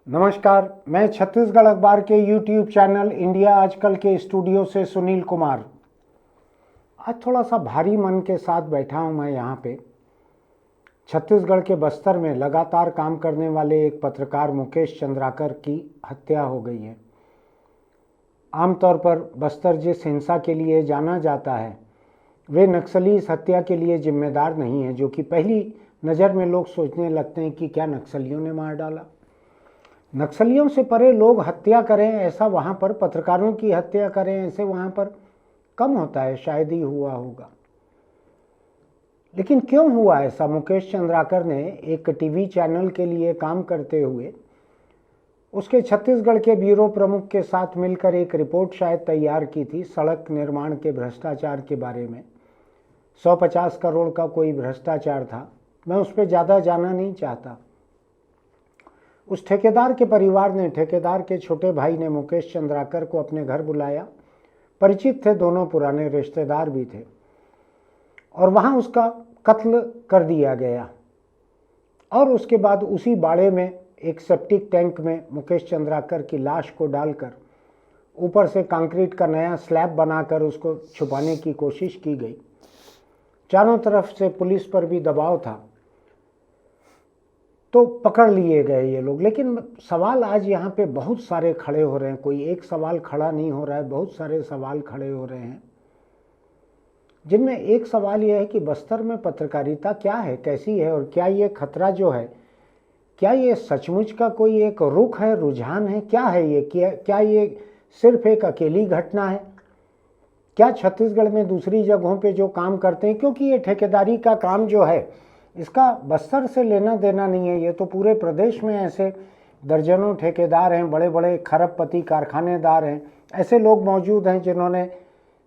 नमस्कार, मैं छत्तीसगढ़ अखबार के यूट्यूब चैनल इंडिया आजकल के स्टूडियो से सुनील कुमार। आज थोड़ा सा भारी मन के साथ बैठा हूं मैं यहाँ पे। छत्तीसगढ़ के बस्तर में लगातार काम करने वाले एक पत्रकार मुकेश चंद्राकर की हत्या हो गई है। आमतौर पर बस्तर जिस हिंसा के लिए जाना जाता है वे नक्सली इस हत्या के लिए जिम्मेदार नहीं है, जो कि पहली नज़र में लोग सोचने लगते हैं कि क्या नक्सलियों ने मार डाला। नक्सलियों से परे लोग हत्या करें ऐसा वहाँ पर, पत्रकारों की हत्या करें ऐसे वहाँ पर कम होता है, शायद ही हुआ होगा। लेकिन क्यों हुआ ऐसा? मुकेश चंद्राकर ने एक टीवी चैनल के लिए काम करते हुए उसके छत्तीसगढ़ के ब्यूरो प्रमुख के साथ मिलकर एक रिपोर्ट शायद तैयार की थी सड़क निर्माण के भ्रष्टाचार के बारे में। 150 करोड़ का कोई भ्रष्टाचार था। मैं उस पर ज़्यादा जाना नहीं चाहता। उस ठेकेदार के परिवार ने, ठेकेदार के छोटे भाई ने मुकेश चंद्राकर को अपने घर बुलाया। परिचित थे दोनों, पुराने रिश्तेदार भी थे, और वहाँ उसका कत्ल कर दिया गया। और उसके बाद उसी बाड़े में एक सेप्टिक टैंक में मुकेश चंद्राकर की लाश को डालकर ऊपर से कंक्रीट का नया स्लैब बनाकर उसको छुपाने की कोशिश की गई। चारों तरफ से पुलिस पर भी दबाव था, तो पकड़ लिए गए ये लोग। लेकिन सवाल आज यहाँ पे बहुत सारे खड़े हो रहे हैं। कोई एक सवाल खड़ा नहीं हो रहा है, बहुत सारे सवाल खड़े हो रहे हैं, जिनमें एक सवाल यह है कि बस्तर में पत्रकारिता क्या है, कैसी है, और क्या ये खतरा जो है, क्या ये सचमुच का कोई एक रुख है, रुझान है, क्या है ये? क्या ये सिर्फ एक अकेली घटना है? क्या छत्तीसगढ़ में दूसरी जगहों पे जो काम करते हैं, क्योंकि ये ठेकेदारी का काम जो है इसका बस्तर से लेना देना नहीं है, ये तो पूरे प्रदेश में ऐसे दर्जनों ठेकेदार हैं, बड़े बड़े खरबपति कारखानेदार हैं, ऐसे लोग मौजूद हैं जिन्होंने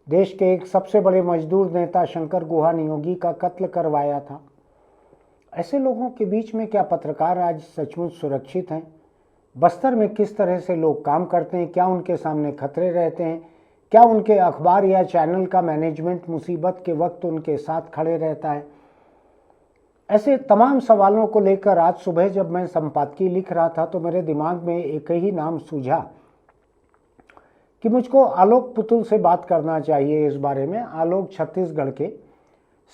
देश के एक सबसे बड़े मजदूर नेता शंकर गुहा नियोगी का कत्ल करवाया था। ऐसे लोगों के बीच में क्या पत्रकार आज सचमुच सुरक्षित हैं? बस्तर में किस तरह से लोग काम करते हैं? क्या उनके सामने खतरे रहते हैं? क्या उनके अखबार या चैनल का मैनेजमेंट मुसीबत के वक्त उनके साथ खड़े रहता है? ऐसे तमाम सवालों को लेकर आज सुबह जब मैं संपादकीय लिख रहा था तो मेरे दिमाग में एक ही नाम सूझा कि मुझको आलोक पुतुल से बात करना चाहिए इस बारे में। आलोक छत्तीसगढ़ के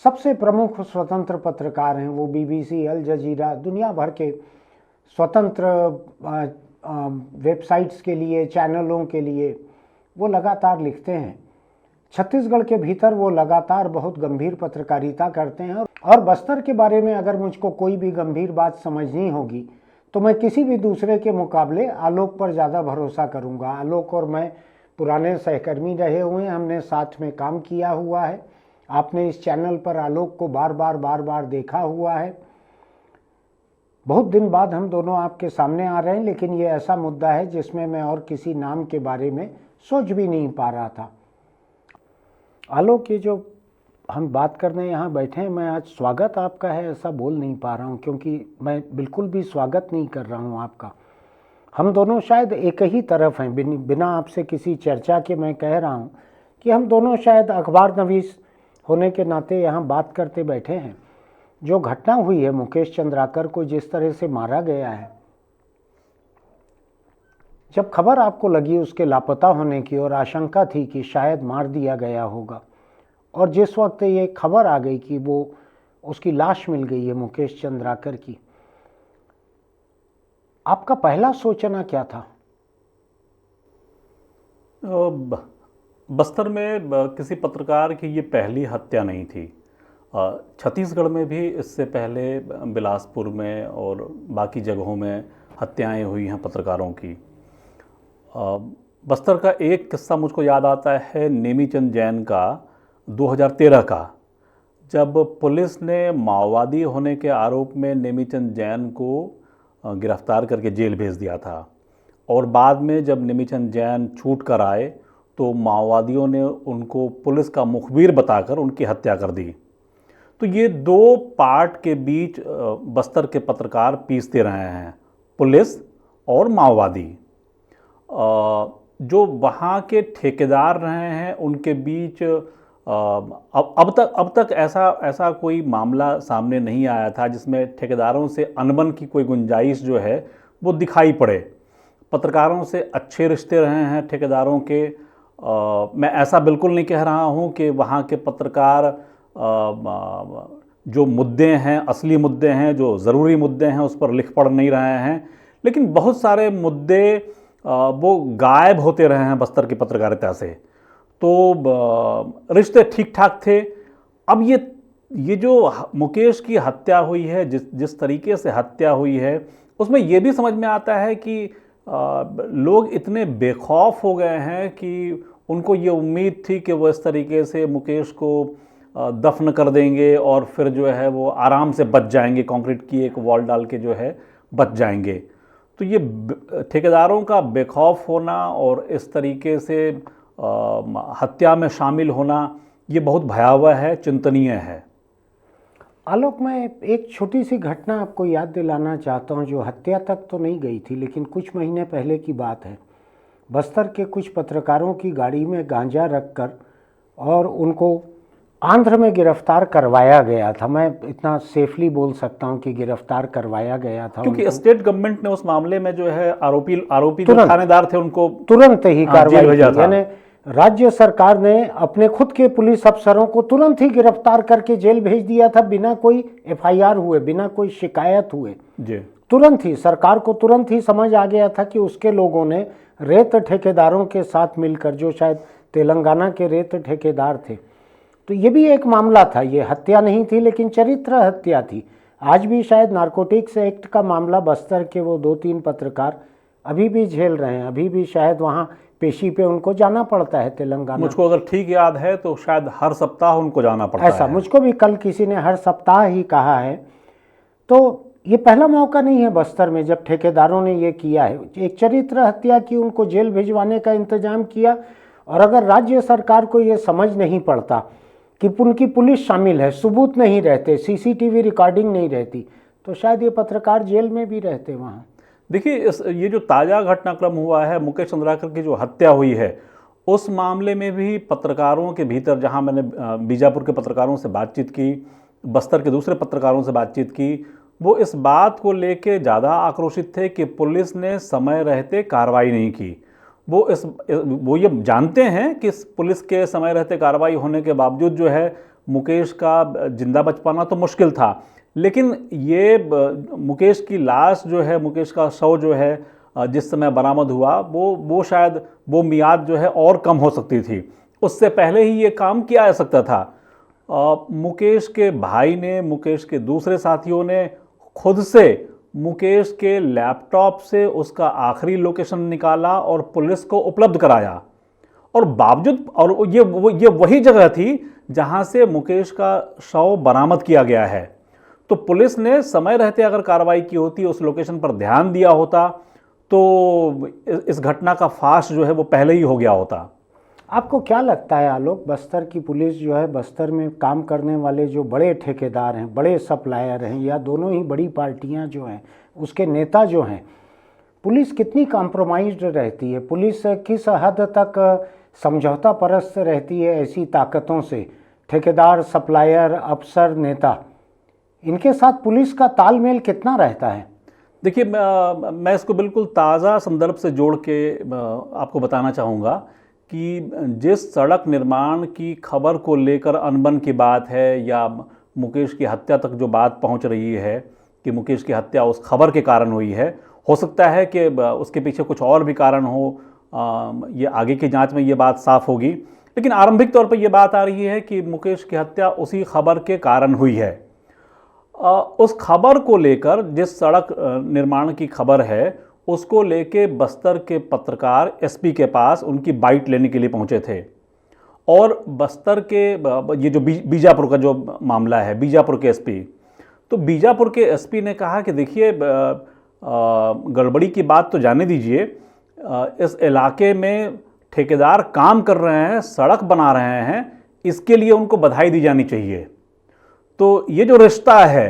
सबसे प्रमुख स्वतंत्र पत्रकार हैं। वो बीबीसी, अल जजीरा, दुनिया भर के स्वतंत्र वेबसाइट्स के लिए, चैनलों के लिए वो लगातार लिखते हैं। छत्तीसगढ़ के भीतर वो लगातार बहुत गंभीर पत्रकारिता करते हैं। और बस्तर के बारे में अगर मुझको कोई भी गंभीर बात समझनी होगी तो मैं किसी भी दूसरे के मुकाबले आलोक पर ज़्यादा भरोसा करूंगा। आलोक और मैं पुराने सहकर्मी रहे हुए हैं, हमने साथ में काम किया हुआ है। आपने इस चैनल पर आलोक को बार बार देखा हुआ है। बहुत दिन बाद हम दोनों आपके सामने आ रहे हैं, लेकिन ये ऐसा मुद्दा है जिसमें मैं और किसी नाम के बारे में सोच भी नहीं पा रहा था। आलोक, ये जो हम बात करने यहाँ बैठे हैं, मैं आज स्वागत आपका है ऐसा बोल नहीं पा रहा हूँ, क्योंकि मैं बिल्कुल भी स्वागत नहीं कर रहा हूँ आपका। हम दोनों शायद एक ही तरफ हैं। बिना आपसे किसी चर्चा के मैं कह रहा हूँ कि हम दोनों शायद अखबार नवीस होने के नाते यहाँ बात करते बैठे हैं। जो घटना हुई है, मुकेश चंद्राकर को जिस तरह से मारा गया है, जब खबर आपको लगी उसके लापता होने की और आशंका थी कि शायद मार दिया गया होगा, और जिस वक्त ये खबर आ गई कि वो उसकी लाश मिल गई है मुकेश चंद्राकर की, आपका पहला सोचना क्या था? बस्तर में किसी पत्रकार की ये पहली हत्या नहीं थी। छत्तीसगढ़ में भी इससे पहले बिलासपुर में और बाकी जगहों में हत्याएं हुई हैं पत्रकारों की। बस्तर का एक किस्सा मुझको याद आता है नेमीचंद जैन का, 2013 का, जब पुलिस ने माओवादी होने के आरोप में नेमीचंद जैन को गिरफ्तार करके जेल भेज दिया था, और बाद में जब नेमीचंद जैन छूट कर आए तो माओवादियों ने उनको पुलिस का मुखबिर बताकर उनकी हत्या कर दी। तो ये दो पार्ट के बीच बस्तर के पत्रकार पीसते रहे हैं, पुलिस और माओवादी। जो वहाँ के ठेकेदार रहे हैं उनके बीच अब तक ऐसा कोई मामला सामने नहीं आया था जिसमें ठेकेदारों से अनबन की कोई गुंजाइश जो है वो दिखाई पड़े। पत्रकारों से अच्छे रिश्ते रहे हैं ठेकेदारों के। मैं ऐसा बिल्कुल नहीं कह रहा हूं कि वहां के पत्रकार जो मुद्दे हैं, असली मुद्दे हैं, जो ज़रूरी मुद्दे हैं, उस पर लिख पढ़ नहीं रहे हैं, लेकिन बहुत सारे मुद्दे वो गायब होते रहे हैं बस्तर की पत्रकारिता से। तो रिश्ते ठीक ठाक थे। अब ये जो मुकेश की हत्या हुई है, जिस तरीके से हत्या हुई है, उसमें ये भी समझ में आता है कि लोग इतने बेखौफ हो गए हैं कि उनको ये उम्मीद थी कि वो इस तरीके से मुकेश को दफन कर देंगे और फिर जो है वो आराम से बच जाएंगे, कंक्रीट की एक वॉल डाल के जो है बच जाएंगे। तो ये ठेकेदारों का बेखौफ होना और इस तरीके से हत्या में शामिल होना, ये बहुत भयावह है, चिंतनीय है। आलोक, मैं एक छोटी सी घटना आपको याद दिलाना चाहता हूं, जो हत्या तक तो नहीं गई थी, लेकिन कुछ महीने पहले की बात है। बस्तर के कुछ पत्रकारों की गाड़ी में गांजा रखकर और उनको आंध्र में गिरफ्तार करवाया गया था। मैं इतना सेफली बोल सकता हूं कि गिरफ्तार करवाया गया था, क्योंकि स्टेट गवर्नमेंट ने उस मामले में जो है आरोपी जो थानेदार थे उनको तुरंत ही कार्रवाई की। यानी राज्य सरकार ने अपने खुद के पुलिस अफसरों को तुरंत ही गिरफ्तार करके जेल भेज दिया था, बिना कोई एफआईआर हुए, बिना कोई शिकायत हुए जी। तुरंत ही सरकार को तुरंत ही समझ आ गया था कि उसके लोगों ने रेत ठेकेदारों के साथ मिलकर, जो शायद तेलंगाना के रेत ठेकेदार थे, तो ये भी एक मामला था। ये हत्या नहीं थी लेकिन चरित्र हत्या थी। आज भी शायद नारकोटिक्स एक्ट का मामला बस्तर के वो 2-3 पत्रकार अभी भी झेल रहे हैं, अभी भी शायद वहाँ पेशी पे उनको जाना पड़ता है तेलंगाना। मुझको अगर ठीक याद है तो शायद हर सप्ताह उनको जाना पड़ता है। ऐसा मुझको भी कल किसी ने हर सप्ताह ही कहा है। तो ये पहला मौका नहीं है बस्तर में जब ठेकेदारों ने ये किया है, एक चरित्र हत्या की, उनको जेल भिजवाने का इंतजाम किया। और अगर राज्य सरकार को ये समझ नहीं पड़ता कि उनकी पुलिस शामिल है, सबूत नहीं रहते, सीसीटीवी रिकॉर्डिंग नहीं रहती, तो शायद ये पत्रकार जेल में भी रहते वहाँ। देखिए, ये जो ताज़ा घटनाक्रम हुआ है, मुकेश चंद्राकर की जो हत्या हुई है, उस मामले में भी पत्रकारों के भीतर, जहां मैंने बीजापुर के पत्रकारों से बातचीत की, बस्तर के दूसरे पत्रकारों से बातचीत की, वो इस बात को लेके ज़्यादा आक्रोशित थे कि पुलिस ने समय रहते कार्रवाई नहीं की। वो ये जानते हैं कि पुलिस के समय रहते कार्रवाई होने के बावजूद जो है मुकेश का जिंदा बच पाना तो मुश्किल था, लेकिन ये मुकेश की लाश जो है, मुकेश का शव जो है जिस समय बरामद हुआ, वो शायद वो मियाद जो है और कम हो सकती थी। उससे पहले ही ये काम किया जा सकता था। मुकेश के भाई ने, मुकेश के दूसरे साथियों ने खुद से मुकेश के लैपटॉप से उसका आखिरी लोकेशन निकाला और पुलिस को उपलब्ध कराया, और बावजूद, और ये वही जगह थी जहां से मुकेश का शव बरामद किया गया है। तो पुलिस ने समय रहते अगर कार्रवाई की होती, उस लोकेशन पर ध्यान दिया होता, तो इस घटना का फाश जो है वो पहले ही हो गया होता। आपको क्या लगता है आलोक, बस्तर की पुलिस जो है, बस्तर में काम करने वाले जो बड़े ठेकेदार हैं, बड़े सप्लायर हैं, या दोनों ही बड़ी पार्टियां जो हैं, उसके नेता जो हैं, पुलिस कितनी कॉम्प्रोमाइज्ड रहती है? पुलिस किस हद तक समझौता परस्त रहती है ऐसी ताकतों से? ठेकेदार, सप्लायर, अफसर, नेता, इनके साथ पुलिस का तालमेल कितना रहता है? देखिए, मैं इसको बिल्कुल ताज़ा संदर्भ से जोड़ के आपको बताना चाहूँगा कि जिस सड़क निर्माण की खबर को लेकर अनबन की बात है, या मुकेश की हत्या तक जो बात पहुंच रही है कि मुकेश की हत्या उस खबर के कारण हुई है, हो सकता है कि उसके पीछे कुछ और भी कारण हो, ये आगे की जांच में ये बात साफ होगी, लेकिन आरंभिक तौर पर ये बात आ रही है कि मुकेश की हत्या उसी खबर के कारण हुई है। उस खबर को लेकर, जिस सड़क निर्माण की खबर है, उसको लेके बस्तर के पत्रकार एसपी के पास उनकी बाइट लेने के लिए पहुंचे थे। और बस्तर के ये जो बीजापुर का जो मामला है, बीजापुर के एसपी, तो बीजापुर के एसपी ने कहा कि देखिए, गड़बड़ी की बात तो जाने दीजिए, इस इलाके में ठेकेदार काम कर रहे हैं, सड़क बना रहे हैं, इसके लिए उनको बधाई दी जानी चाहिए। तो ये जो रिश्ता है,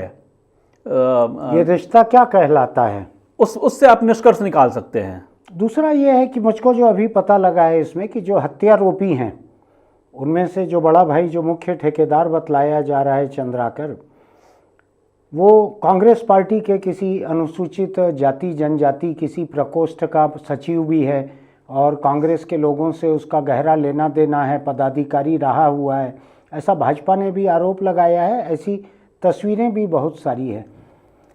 ये रिश्ता क्या कहलाता है, उससे आप निष्कर्ष निकाल सकते हैं। दूसरा ये है कि मुझको जो अभी पता लगा है इसमें, कि जो हत्यारोपी हैं उनमें से जो बड़ा भाई, जो मुख्य ठेकेदार बतलाया जा रहा है चंद्राकर, वो कांग्रेस पार्टी के किसी अनुसूचित जाति जनजाति किसी प्रकोष्ठ का सचिव भी है और कांग्रेस के लोगों से उसका गहरा लेना देना है, पदाधिकारी रहा हुआ है, ऐसा भाजपा ने भी आरोप लगाया है। ऐसी तस्वीरें भी बहुत सारी है।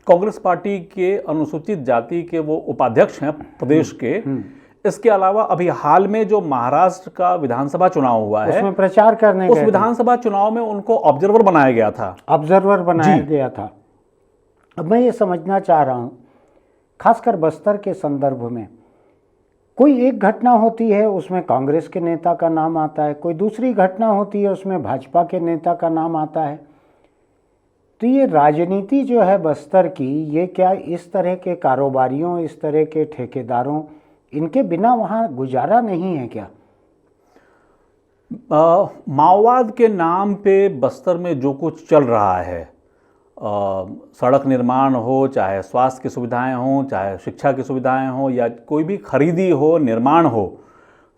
कांग्रेस पार्टी के अनुसूचित जाति के वो उपाध्यक्ष हैं प्रदेश के। इसके अलावा अभी हाल में जो महाराष्ट्र का विधानसभा चुनाव हुआ है उसमें प्रचार करने उस विधानसभा चुनाव में उनको ऑब्जर्वर बनाया गया था। ऑब्जर्वर बनाया गया था। अब मैं ये समझना चाह रहा हूँ, खासकर बस्तर के संदर्भ में, कोई एक घटना होती है उसमें कांग्रेस के नेता का नाम आता है, कोई दूसरी घटना होती है उसमें भाजपा के नेता का नाम आता है। तो ये राजनीति जो है बस्तर की, ये क्या इस तरह के कारोबारियों, इस तरह के ठेकेदारों, इनके बिना वहाँ गुजारा नहीं है क्या? माओवाद के नाम पे बस्तर में जो कुछ चल रहा है, सड़क निर्माण हो, चाहे स्वास्थ्य की सुविधाएं हों, चाहे शिक्षा की सुविधाएं हों, या कोई भी खरीदी हो, निर्माण हो,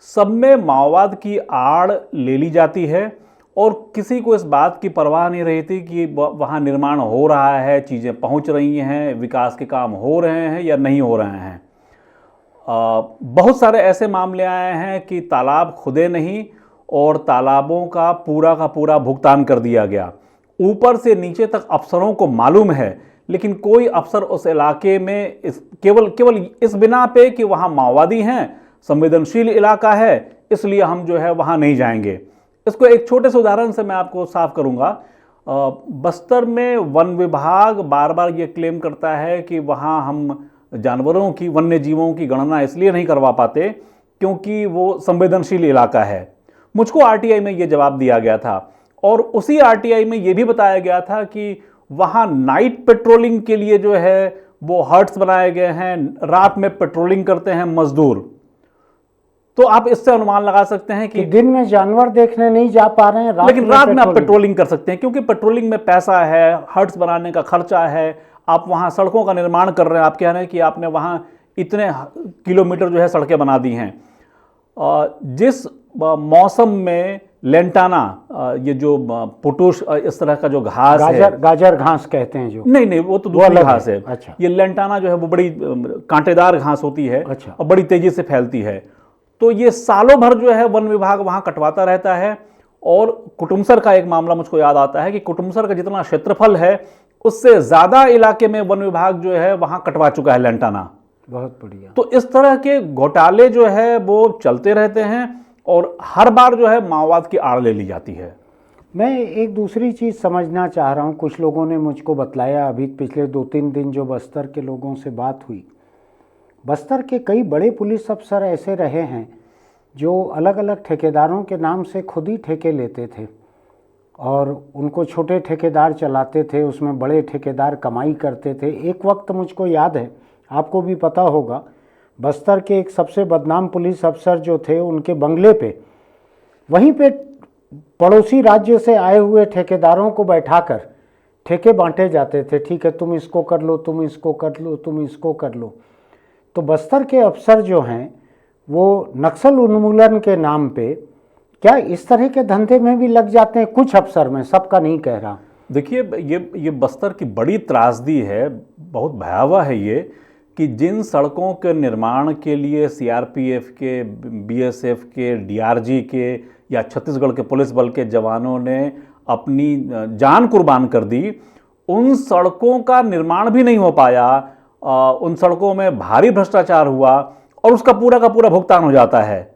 सब में माओवाद की आड़ ले ली जाती है और किसी को इस बात की परवाह नहीं रहती कि वहाँ निर्माण हो रहा है, चीज़ें पहुँच रही हैं, विकास के काम हो रहे हैं या नहीं हो रहे हैं। बहुत सारे ऐसे मामले आए हैं कि तालाब खुदे नहीं और तालाबों का पूरा भुगतान कर दिया गया। ऊपर से नीचे तक अफसरों को मालूम है, लेकिन कोई अफसर उस इलाके में केवल इस बिना पे कि वहाँ माओवादी हैं, संवेदनशील इलाका है, इसलिए हम जो है वहाँ नहीं जाएंगे। इसको एक छोटे से उदाहरण से मैं आपको साफ करूँगा। बस्तर में वन विभाग बार बार ये क्लेम करता है कि वहाँ हम जानवरों की, वन्य जीवों की गणना इसलिए नहीं करवा पाते क्योंकि वो संवेदनशील इलाका है। मुझको आरटीआई में ये जवाब दिया गया था और उसी आरटीआई में ये भी बताया गया था कि वहाँ नाइट पेट्रोलिंग के लिए जो है वो हट्स बनाए गए हैं, रात में पेट्रोलिंग करते हैं मजदूर। तो आप इससे अनुमान लगा सकते हैं कि दिन में जानवर देखने नहीं जा पा रहे हैं, लेकिन रात में आप पेट्रोलिंग कर सकते हैं, क्योंकि पेट्रोलिंग में पैसा है, हट्स बनाने का खर्चा है, आप वहाँ सड़कों का निर्माण कर रहे हैं, आप कह रहे हैं कि आपने वहाँ इतने किलोमीटर जो है सड़कें बना दी हैं। जिस मौसम में लेंटाना, ये जो पुटुश इस तरह का जो घास है, गाजर घास कहते हैं जो, नहीं वो तो दूसरी घास है। अच्छा। ये लेंटाना जो है वो बड़ी कांटेदार घास होती है। अच्छा। और बड़ी तेजी से फैलती है। तो ये सालों भर जो है वन विभाग वहाँ कटवाता रहता है। और कुटुमसर का एक मामला मुझको याद आता है कि कुटुमसर का जितना क्षेत्रफल है उससे ज़्यादा इलाके में वन विभाग जो है वहाँ कटवा चुका है लेंटाना। बहुत बढ़िया। तो इस तरह के घोटाले जो है वो चलते रहते हैं और हर बार जो है माओवाद की आड़ ले ली जाती है। मैं एक दूसरी चीज़ समझना चाह रहा हूँ। कुछ लोगों ने मुझको बतलाया, अभी पिछले 2-3 दिन जो बस्तर के लोगों से बात हुई, बस्तर के कई बड़े पुलिस अफसर ऐसे रहे हैं जो अलग अलग ठेकेदारों के नाम से खुद ही ठेके लेते थे और उनको छोटे ठेकेदार चलाते थे, उसमें बड़े ठेकेदार कमाई करते थे। एक वक्त मुझको याद है, आपको भी पता होगा, बस्तर के एक सबसे बदनाम पुलिस अफसर जो थे, उनके बंगले पे, वहीं पे पड़ोसी राज्य से आए हुए ठेकेदारों को बैठाकर ठेके बांटे जाते थे। ठीक है, तुम इसको कर लो, तुम इसको कर लो, तुम इसको कर लो। तो बस्तर के अफसर जो हैं वो नक्सल उन्मूलन के नाम पे क्या इस तरह के धंधे में भी लग जाते हैं? कुछ अफसर में, सबका नहीं कह रहा। देखिए, ये बस्तर की बड़ी त्रासदी है, बहुत भयावह है ये, कि जिन सड़कों के निर्माण के लिए सीआरपीएफ के, बीएसएफ के, डीआरजी के या छत्तीसगढ़ के पुलिस बल के जवानों ने अपनी जान कुर्बान कर दी, उन सड़कों का निर्माण भी नहीं हो पाया। उन सड़कों में भारी भ्रष्टाचार हुआ और उसका पूरा का पूरा भुगतान हो जाता है।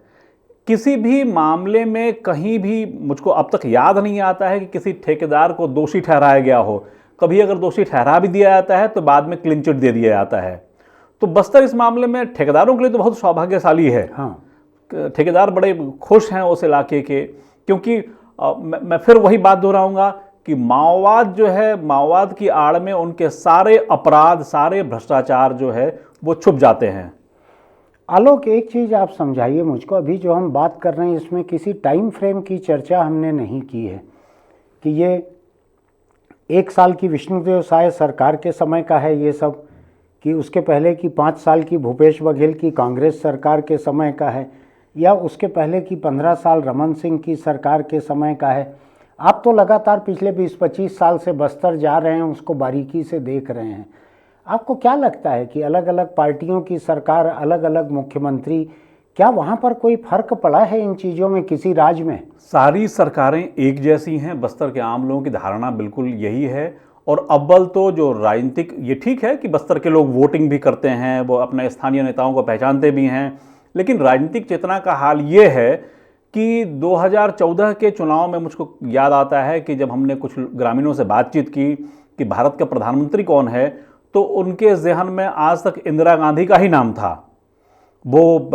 किसी भी मामले में कहीं भी मुझको अब तक याद नहीं आता है कि किसी ठेकेदार को दोषी ठहराया गया हो। कभी अगर दोषी ठहरा भी दिया जाता है तो बाद में क्लीन चिट दे दिया जाता है। तो बस्तर इस मामले में ठेकेदारों के लिए तो बहुत सौभाग्यशाली है। हाँ, ठेकेदार बड़े खुश हैं उस इलाके के, क्योंकि मैं फिर वही बात दोहराऊंगा कि माओवाद जो है, माओवाद की आड़ में उनके सारे अपराध, सारे भ्रष्टाचार जो है वो छुप जाते हैं। आलोक, एक चीज़ आप समझाइए मुझको, अभी जो हम बात कर रहे हैं इसमें किसी टाइम फ्रेम की चर्चा हमने नहीं की है कि ये 1 साल की विष्णुदेव साय सरकार के समय का है ये सब, कि उसके पहले की 5 साल की भूपेश बघेल की कांग्रेस सरकार के समय का है, या उसके पहले की 15 साल रमन सिंह की सरकार के समय का है। आप तो लगातार पिछले 20-25 साल से बस्तर जा रहे हैं, उसको बारीकी से देख रहे हैं। आपको क्या लगता है कि अलग अलग पार्टियों की सरकार, अलग अलग मुख्यमंत्री, क्या वहाँ पर कोई फर्क पड़ा है इन चीज़ों में किसी राज्य में? सारी सरकारें एक जैसी हैं, बस्तर के आम लोगों की धारणा बिल्कुल यही है। और अव्वल तो जो राजनीतिक, ये ठीक है कि बस्तर के लोग वोटिंग भी करते हैं, वो अपने स्थानीय नेताओं को पहचानते भी हैं, लेकिन राजनीतिक चेतना का हाल ये है कि 2014 के चुनाव में मुझको याद आता है कि जब हमने कुछ ग्रामीणों से बातचीत की कि भारत का प्रधानमंत्री कौन है, तो उनके जहन में आज तक इंदिरा गांधी का ही नाम था। वो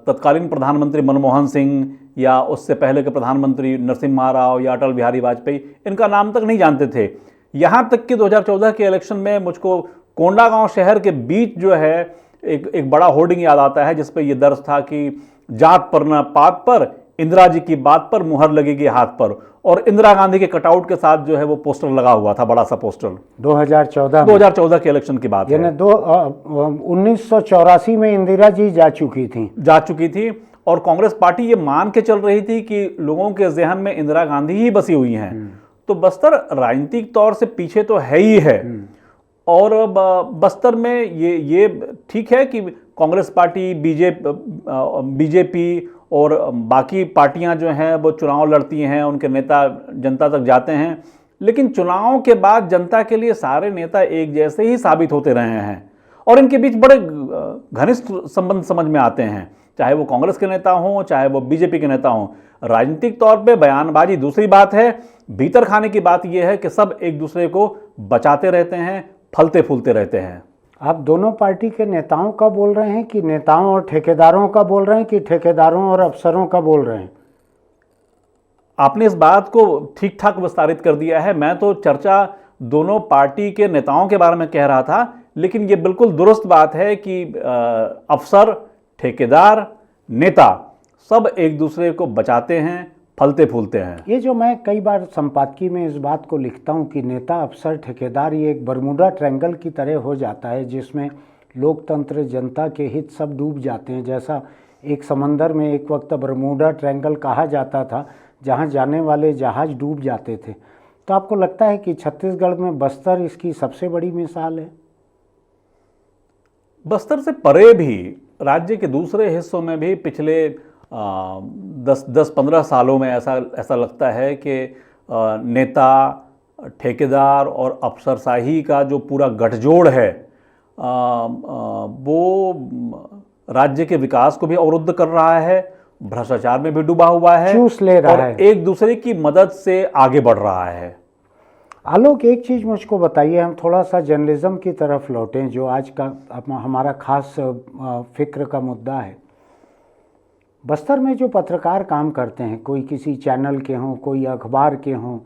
तत्कालीन प्रधानमंत्री मनमोहन सिंह या उससे पहले के प्रधानमंत्री नरसिम्हा राव या अटल बिहारी वाजपेयी, इनका नाम तक नहीं जानते थे। यहाँ तक कि 2014 के इलेक्शन में मुझको कोंडागांव शहर के बीच जो है एक बड़ा होर्डिंग याद आता है, जिस पे ये दर्ज था कि जात पर न पात पर, इंदिरा जी की बात पर मुहर लगेगी हाथ पर। और इंदिरा गांधी के कटआउट के साथ जो है वो पोस्टर लगा हुआ था, बड़ा सा पोस्टर। 2014 के इलेक्शन की बात है। 1984 में इंदिरा जी जा चुकी थी और कांग्रेस पार्टी ये मान के चल रही थी कि लोगों के जहन में इंदिरा गांधी ही बसी हुई हैं। तो बस्तर राजनीतिक तौर से पीछे तो है ही है। और बस्तर में ये ठीक है कि कांग्रेस पार्टी, बीजेपी और बाकी पार्टियां जो हैं वो चुनाव लड़ती हैं, उनके नेता जनता तक जाते हैं, लेकिन चुनाव के बाद जनता के लिए सारे नेता एक जैसे ही साबित होते रहे हैं और इनके बीच बड़े घनिष्ठ संबंध समझ में आते हैं, चाहे वो कांग्रेस के नेता हों, चाहे वो बीजेपी के नेता हों। राजनीतिक तौर पे बयानबाजी दूसरी बात है, भीतर खाने की बात यह है कि सब एक दूसरे को बचाते रहते हैं, फलते फूलते रहते हैं। आप दोनों पार्टी के नेताओं का बोल रहे हैं कि नेताओं और ठेकेदारों का बोल रहे हैं कि ठेकेदारों और अफसरों का बोल रहे हैं? आपने इस बात को ठीक ठाक विस्तारित कर दिया है। मैं तो चर्चा दोनों पार्टी के नेताओं के बारे में कह रहा था, लेकिन ये बिल्कुल दुरुस्त बात है कि अफसर, ठेकेदार, नेता सब एक दूसरे को बचाते हैं, फलते फूलते हैं। ये जो मैं कई बार संपादकीय में इस बात को लिखता हूँ कि नेता, अफसर, ठेकेदार, ये एक बरमूडा ट्रायंगल की तरह हो जाता है, जिसमें लोकतंत्र, जनता के हित सब डूब जाते हैं। जैसा एक समंदर में एक वक्त बरमूडा ट्रायंगल कहा जाता था, जहाँ जाने वाले जहाज डूब जाते थे। तो आपको लगता है कि छत्तीसगढ़ में बस्तर इसकी सबसे बड़ी मिसाल है? बस्तर से परे भी राज्य के दूसरे हिस्सों में भी पिछले 10-15 सालों में ऐसा लगता है कि नेता, ठेकेदार और अफसरशाही का जो पूरा गठजोड़ है वो राज्य के विकास को भी अवरुद्ध कर रहा है, भ्रष्टाचार में भी डूबा हुआ है, चूस ले रहा है, एक दूसरे की मदद से आगे बढ़ रहा है। आलोक, एक चीज़ मुझको बताइए, हम थोड़ा सा जर्नलिज्म की तरफ लौटें, जो आज का हमारा खास फिक्र का मुद्दा है। बस्तर में जो पत्रकार काम करते हैं, कोई किसी चैनल के हों, कोई अखबार के हों,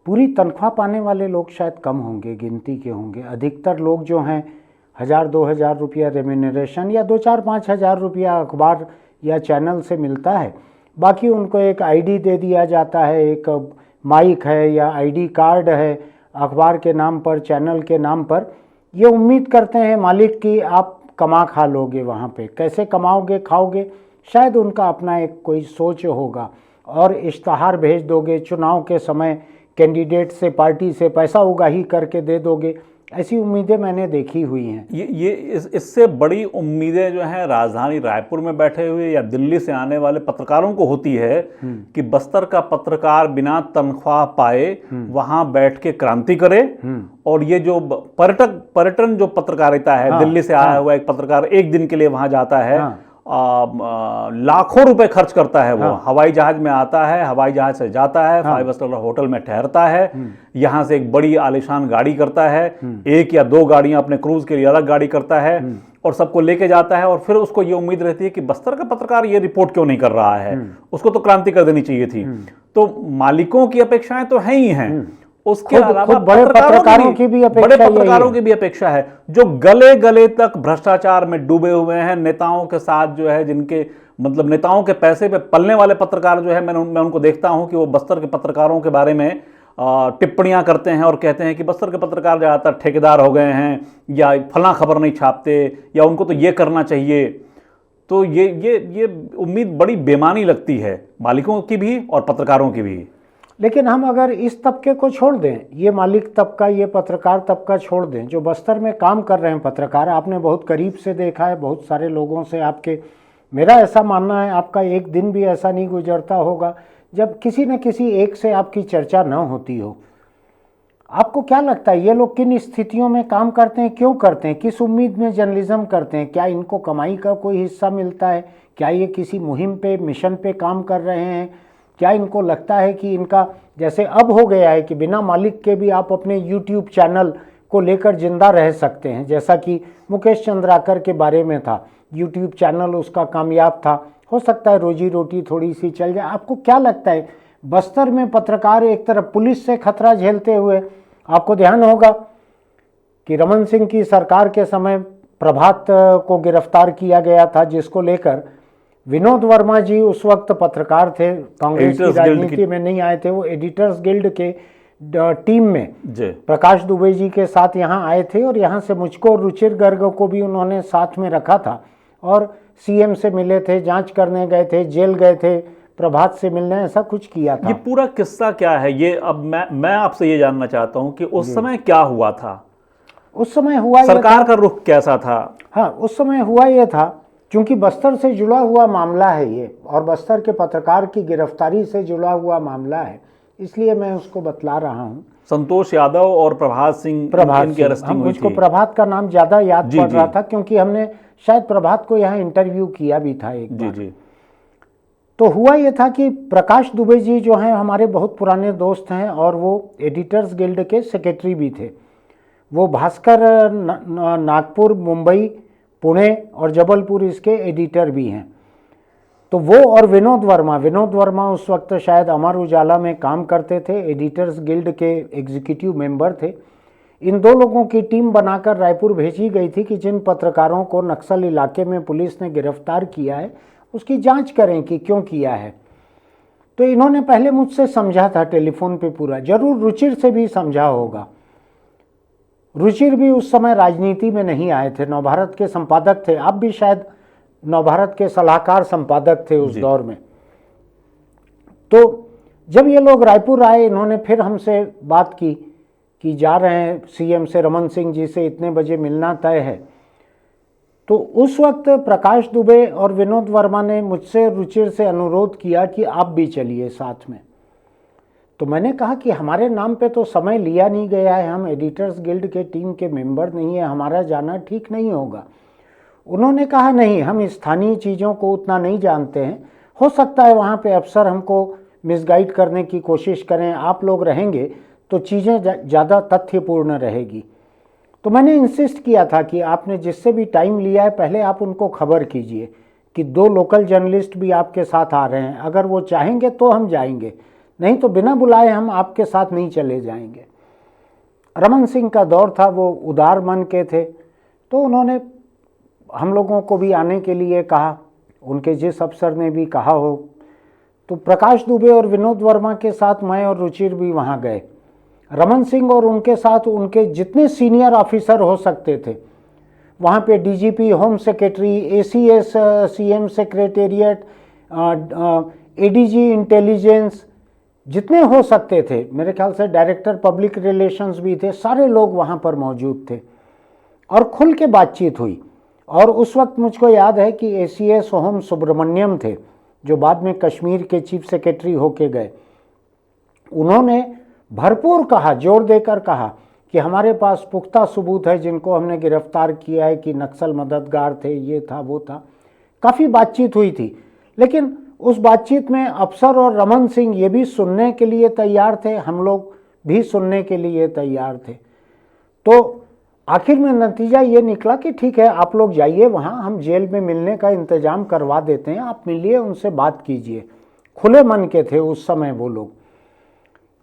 पूरी तनख्वाह पाने वाले लोग शायद कम होंगे, गिनती के होंगे। अधिकतर लोग जो हैं 1000-2000 रुपया रेम्यूनरेशन या 2-4-5 हज़ार रुपया अखबार या चैनल से मिलता है। बाकी उनको एक आईडी दे दिया जाता है, एक माइक है या आईडी कार्ड है अखबार के नाम पर, चैनल के नाम पर। ये उम्मीद करते हैं मालिक कि आप कमा खा लोगे, वहाँ पे कैसे कमाओगे खाओगे, शायद उनका अपना एक कोई सोच होगा, और इश्तहार भेज दोगे, चुनाव के समय कैंडिडेट से, पार्टी से पैसा उगाही करके दे दोगे। ऐसी उम्मीदें मैंने देखी हुई हैं। इससे बड़ी उम्मीदें जो हैं राजधानी रायपुर में बैठे हुए या दिल्ली से आने वाले पत्रकारों को होती है कि बस्तर का पत्रकार बिना तनख्वाह पाए वहां बैठ के क्रांति करे। और ये जो पर्यटन जो पत्रकारिता है, दिल्ली से आया हुआ एक पत्रकार एक दिन के लिए वहां जाता है, लाखों रुपए खर्च करता है, वो हवाई जहाज में आता है, हवाई जहाज से जाता है, 5 स्टार होटल में ठहरता है, यहां से एक बड़ी आलीशान गाड़ी करता है, 1 या 2 गाड़ियां अपने क्रूज के लिए अलग गाड़ी करता है और सबको लेके जाता है। और फिर उसको ये उम्मीद रहती है कि बस्तर का पत्रकार ये रिपोर्ट क्यों नहीं कर रहा है, उसको तो क्रांति कर देनी चाहिए थी। तो मालिकों की अपेक्षाएं तो है ही हैं, उसके अलावा बड़े पत्रकारों की भी अपेक्षा है जो गले गले तक भ्रष्टाचार में डूबे हुए हैं, नेताओं के साथ जो है, जिनके मतलब नेताओं के पैसे पे पलने वाले पत्रकार जो है, मैं उनको देखता हूं कि वो बस्तर के पत्रकारों के बारे में टिप्पणियां करते हैं और कहते हैं कि बस्तर के पत्रकार ज़्यादातर ठेकेदार हो गए हैं, या फलां खबर नहीं छापते, या उनको तो ये करना चाहिए। तो ये उम्मीद बड़ी बेमानी लगती है, मालिकों की भी और पत्रकारों की भी। लेकिन हम अगर इस तबके को छोड़ दें, ये मालिक तबका, ये पत्रकार तबका छोड़ दें, जो बस्तर में काम कर रहे हैं पत्रकार, आपने बहुत करीब से देखा है, बहुत सारे लोगों से आपके, मेरा ऐसा मानना है आपका एक दिन भी ऐसा नहीं गुजरता होगा जब किसी न किसी एक से आपकी चर्चा न होती हो। आपको क्या लगता है ये लोग किन स्थितियों में काम करते हैं, क्यों करते हैं, किस उम्मीद में जर्नलिज्म करते हैं? क्या इनको कमाई का कोई हिस्सा मिलता है? क्या ये किसी मुहिम पे, मिशन पे काम कर रहे हैं? क्या इनको लगता है कि इनका, जैसे अब हो गया है कि बिना मालिक के भी आप अपने YouTube चैनल को लेकर जिंदा रह सकते हैं, जैसा कि मुकेश चंद्राकर के बारे में था, YouTube चैनल उसका कामयाब था, हो सकता है रोजी रोटी थोड़ी सी चल जाए। आपको क्या लगता है बस्तर में पत्रकार एक तरफ पुलिस से खतरा झेलते हुए, आपको ध्यान होगा कि रमन सिंह की सरकार के समय प्रभात को गिरफ्तार किया गया था, जिसको लेकर विनोद वर्मा जी उस वक्त पत्रकार थे, कांग्रेस की राजनीति में नहीं आए थे, वो एडिटर्स गिल्ड के टीम में प्रकाश दुबे जी के साथ यहाँ आए थे, और यहाँ से मुझको और रुचिर गर्ग को भी उन्होंने साथ में रखा था, और सीएम से मिले थे, जांच करने गए थे, जेल गए थे, प्रभात से मिलने, ऐसा कुछ किया था। ये पूरा किस्सा क्या है ये, अब मैं आपसे ये जानना चाहता हूँ कि उस समय क्या हुआ था, उस समय हुआ, सरकार का रुख कैसा था? हाँ, उस समय हुआ ये था, क्योंकि बस्तर से जुड़ा हुआ मामला है ये, और बस्तर के पत्रकार की गिरफ्तारी से जुड़ा हुआ मामला है, इसलिए मैं उसको बतला रहा हूँ। संतोष यादव और प्रभात सिंह की अरेस्टिंग हुई मुझको प्रभात का नाम ज्यादा याद पड़ रहा था, क्योंकि हमने शायद प्रभात को यहाँ इंटरव्यू किया भी था एक बार। जी। तो हुआ ये था कि प्रकाश दुबे जी जो हैं हमारे बहुत पुराने दोस्त हैं, और वो एडिटर्स गिल्ड के सेक्रेटरी भी थे। वो भास्कर नागपुर, मुंबई, पुणे और जबलपुर इसके एडिटर भी हैं। तो वो और विनोद वर्मा उस वक्त शायद अमर उजाला में काम करते थे, एडिटर्स गिल्ड के एग्जीक्यूटिव मेंबर थे। इन दो लोगों की टीम बनाकर रायपुर भेजी गई थी कि जिन पत्रकारों को नक्सल इलाके में पुलिस ने गिरफ्तार किया है उसकी जांच करें कि क्यों किया है। तो इन्होंने पहले मुझसे समझा था टेलीफोन पे पूरा, जरूर रुचिर से भी समझा होगा। रुचिर भी उस समय राजनीति में नहीं आए थे, नवभारत के संपादक थे, आप भी शायद नवभारत के सलाहकार संपादक थे उस दौर में। तो जब ये लोग रायपुर आए, इन्होंने फिर हमसे बात की कि जा रहे हैं सीएम से, रमन सिंह जी से इतने बजे मिलना तय है। तो उस वक्त प्रकाश दुबे और विनोद वर्मा ने मुझसे, रुचिर से अनुरोध किया कि आप भी चलिए साथ में। तो मैंने कहा कि हमारे नाम पे तो समय लिया नहीं गया है, हम एडिटर्स गिल्ड के टीम के मेंबर नहीं है, हमारा जाना ठीक नहीं होगा। उन्होंने कहा नहीं, हम स्थानीय चीज़ों को उतना नहीं जानते हैं, हो सकता है वहाँ पे अफसर हमको मिसगाइड करने की कोशिश करें, आप लोग रहेंगे तो चीज़ें ज़्यादा तथ्यपूर्ण रहेगी। तो मैंने इंसिस्ट किया था कि आपने जिससे भी टाइम लिया है पहले आप उनको खबर कीजिए कि 2 लोकल जर्नलिस्ट भी आपके साथ आ रहे हैं, अगर वो चाहेंगे तो हम जाएंगे, नहीं तो बिना बुलाए हम आपके साथ नहीं चले जाएंगे। रमन सिंह का दौर था, वो उदार मन के थे, तो उन्होंने हम लोगों को भी आने के लिए कहा, उनके जिस अफसर ने भी कहा हो। तो प्रकाश दुबे और विनोद वर्मा के साथ मैं और रुचिर भी वहाँ गए। रमन सिंह और उनके साथ उनके जितने सीनियर ऑफिसर हो सकते थे, वहाँ पे DGP, home secretary, ACS, CM secretariat, ADG intelligence, जितने हो सकते थे, मेरे ख्याल से डायरेक्टर पब्लिक रिलेशंस भी थे, सारे लोग वहाँ पर मौजूद थे और खुल के बातचीत हुई। और उस वक्त मुझको याद है कि एसीएस होम सुब्रमण्यम थे, जो बाद में कश्मीर के चीफ सेक्रेटरी होके गए। उन्होंने भरपूर कहा, जोर देकर कहा कि हमारे पास पुख्ता सबूत है जिनको हमने गिरफ्तार किया है कि नक्सल मददगार थे, ये था वो था। काफ़ी बातचीत हुई थी, लेकिन उस बातचीत में अफसर और रमन सिंह ये भी सुनने के लिए तैयार थे, हम लोग भी सुनने के लिए तैयार थे। तो आखिर में नतीजा ये निकला कि ठीक है, आप लोग जाइए वहाँ, हम जेल में मिलने का इंतज़ाम करवा देते हैं, आप मिलिए, उनसे बात कीजिए। खुले मन के थे उस समय वो लोग।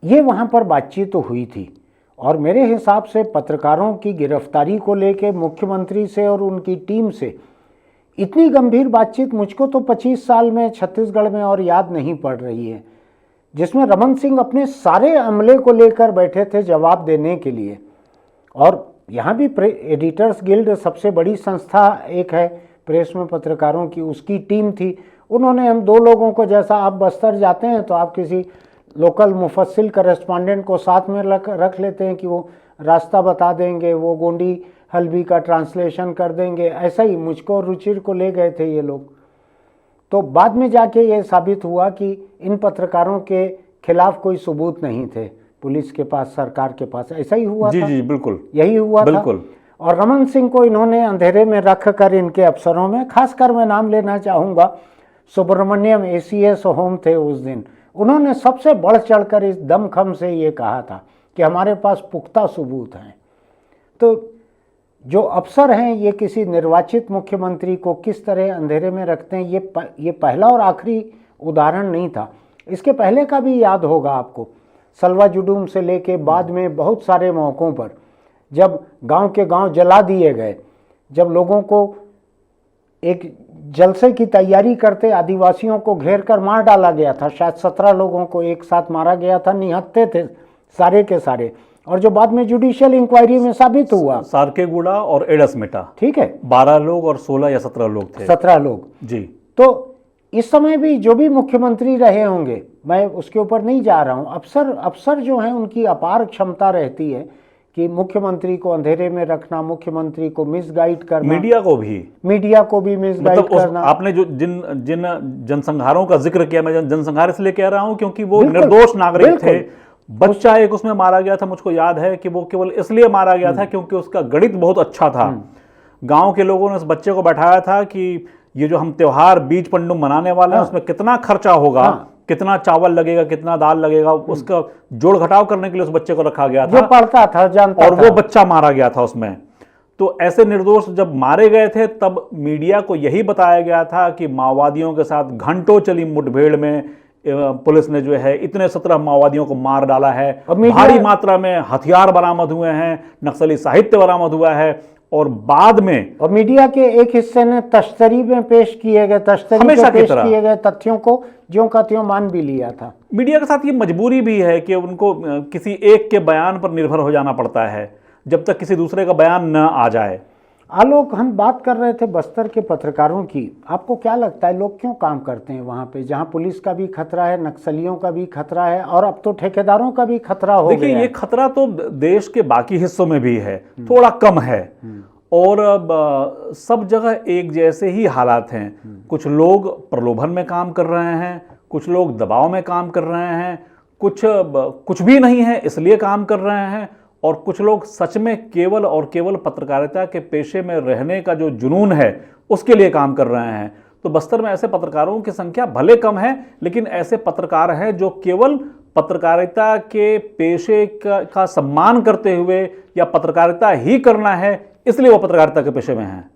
ये वहाँ पर बातचीत तो हुई थी, और मेरे हिसाब से पत्रकारों की गिरफ्तारी को लेके मुख्यमंत्री से और उनकी टीम से इतनी गंभीर बातचीत मुझको तो 25 साल में छत्तीसगढ़ में और याद नहीं पड़ रही है, जिसमें रमन सिंह अपने सारे अमले को लेकर बैठे थे जवाब देने के लिए। और यहाँ भी एडिटर्स गिल्ड सबसे बड़ी संस्था एक है प्रेस में पत्रकारों की, उसकी टीम थी। उन्होंने हम 2 लोगों को, जैसा आप बस्तर जाते हैं तो आप किसी लोकल मुफस्सिल करेस्पॉन्डेंट को साथ में रख लेते हैं कि वो रास्ता बता देंगे, वो गोंडी हल्बी का ट्रांसलेशन कर देंगे। ऐसा ही मुझको रुचिर को ले गए थे ये लोग। तो बाद में जाके ये साबित हुआ कि इन पत्रकारों के खिलाफ कोई सबूत नहीं थे पुलिस के पास, सरकार के पास। ऐसा ही हुआ जी था। जी बिल्कुल यही हुआ बिल्कुल। था। और रमन सिंह को इन्होंने अंधेरे में रख कर इनके अफसरों में, खासकर मैं नाम लेना चाहूँगा, सुब्रमण्यम ACS होम थे उस दिन, उन्होंने सबसे बढ़ चढ़कर इस दमखम से ये कहा था कि हमारे पास पुख्ता सबूत हैं। तो जो अफसर हैं ये किसी निर्वाचित मुख्यमंत्री को किस तरह अंधेरे में रखते हैं, ये पहला और आखिरी उदाहरण नहीं था। इसके पहले का भी याद होगा आपको, सलवा जुडूम से लेके बाद में बहुत सारे मौक़ों पर जब गांव के गांव जला दिए गए, जब लोगों को एक जलसे की तैयारी करते आदिवासियों को घेर कर मार डाला गया था। शायद 17 लोगों को एक साथ मारा गया था, निहत्थे थे सारे के सारे। और जो बाद में जुडिशियल इंक्वायरी में साबित हुआ, सारकेगुड़ा और एडसमेटा, ठीक है, 12 लोग और 16 या 17 लोग थे। 17 लोग जी। तो इस समय भी जो भी मुख्यमंत्री रहे होंगे, मैं उसके ऊपर नहीं जा रहा हूँ, अफसर जो हैं उनकी अपार क्षमता रहती है कि मुख्यमंत्री को अंधेरे में रखना, मुख्यमंत्री को मिसगाइड करना, मीडिया को भी मिसगाइड मतलब करना। आपने जो जिन जनसंहारों का जिक्र किया, मैं जनसंहार इसलिए कह रहा हूं क्योंकि वो निर्दोष नागरिक थे। बच्चा एक उसमें मारा गया था, मुझको याद है कि वो केवल इसलिए मारा गया था क्योंकि उसका गणित बहुत अच्छा था। गांव के लोगों ने उस बच्चे को बैठाया था कि ये जो हम त्योहार बीज पंडुम मनाने वाले हैं उसमें कितना खर्चा होगा, कितना चावल लगेगा, कितना दाल लगेगा, उसका जोड़ घटाव करने के लिए उस बच्चे को रखा गया था। जो पढ़ता था, जानता और वो बच्चा मारा गया था उसमें। तो ऐसे निर्दोष जब मारे गए थे तब मीडिया को यही बताया गया था कि माओवादियों के साथ घंटों चली मुठभेड़ में पुलिस ने जो है इतने 17 माओवादियों को मार डाला है, भारी मात्रा में हथियार बरामद हुए हैं, नक्सली साहित्य बरामद हुआ है। और बाद में और मीडिया के एक हिस्से ने तश्तरी में पेश किए गए तथ्यों को ज्यों का त्यों मान भी लिया था। मीडिया के साथ ये मजबूरी भी है कि उनको किसी एक के बयान पर निर्भर हो जाना पड़ता है जब तक किसी दूसरे का बयान न आ जाए। आलोक, हम बात कर रहे थे बस्तर के पत्रकारों की। आपको क्या लगता है लोग क्यों काम करते हैं वहाँ पे, जहाँ पुलिस का भी खतरा है, नक्सलियों का भी खतरा है और अब तो ठेकेदारों का भी खतरा हो गया है? देखिए, ये खतरा तो देश के बाकी हिस्सों में भी है, थोड़ा कम है। और अब सब जगह एक जैसे ही हालात हैं। कुछ लोग प्रलोभन में काम कर रहे हैं, कुछ लोग दबाव में काम कर रहे हैं, कुछ भी नहीं है इसलिए काम कर रहे हैं, और कुछ लोग सच में केवल और केवल पत्रकारिता के पेशे में रहने का जो जुनून है उसके लिए काम कर रहे हैं। तो बस्तर में ऐसे पत्रकारों की संख्या भले कम है, लेकिन ऐसे पत्रकार हैं जो केवल पत्रकारिता के पेशे का सम्मान करते हुए या पत्रकारिता ही करना है इसलिए वो पत्रकारिता के पेशे में हैं।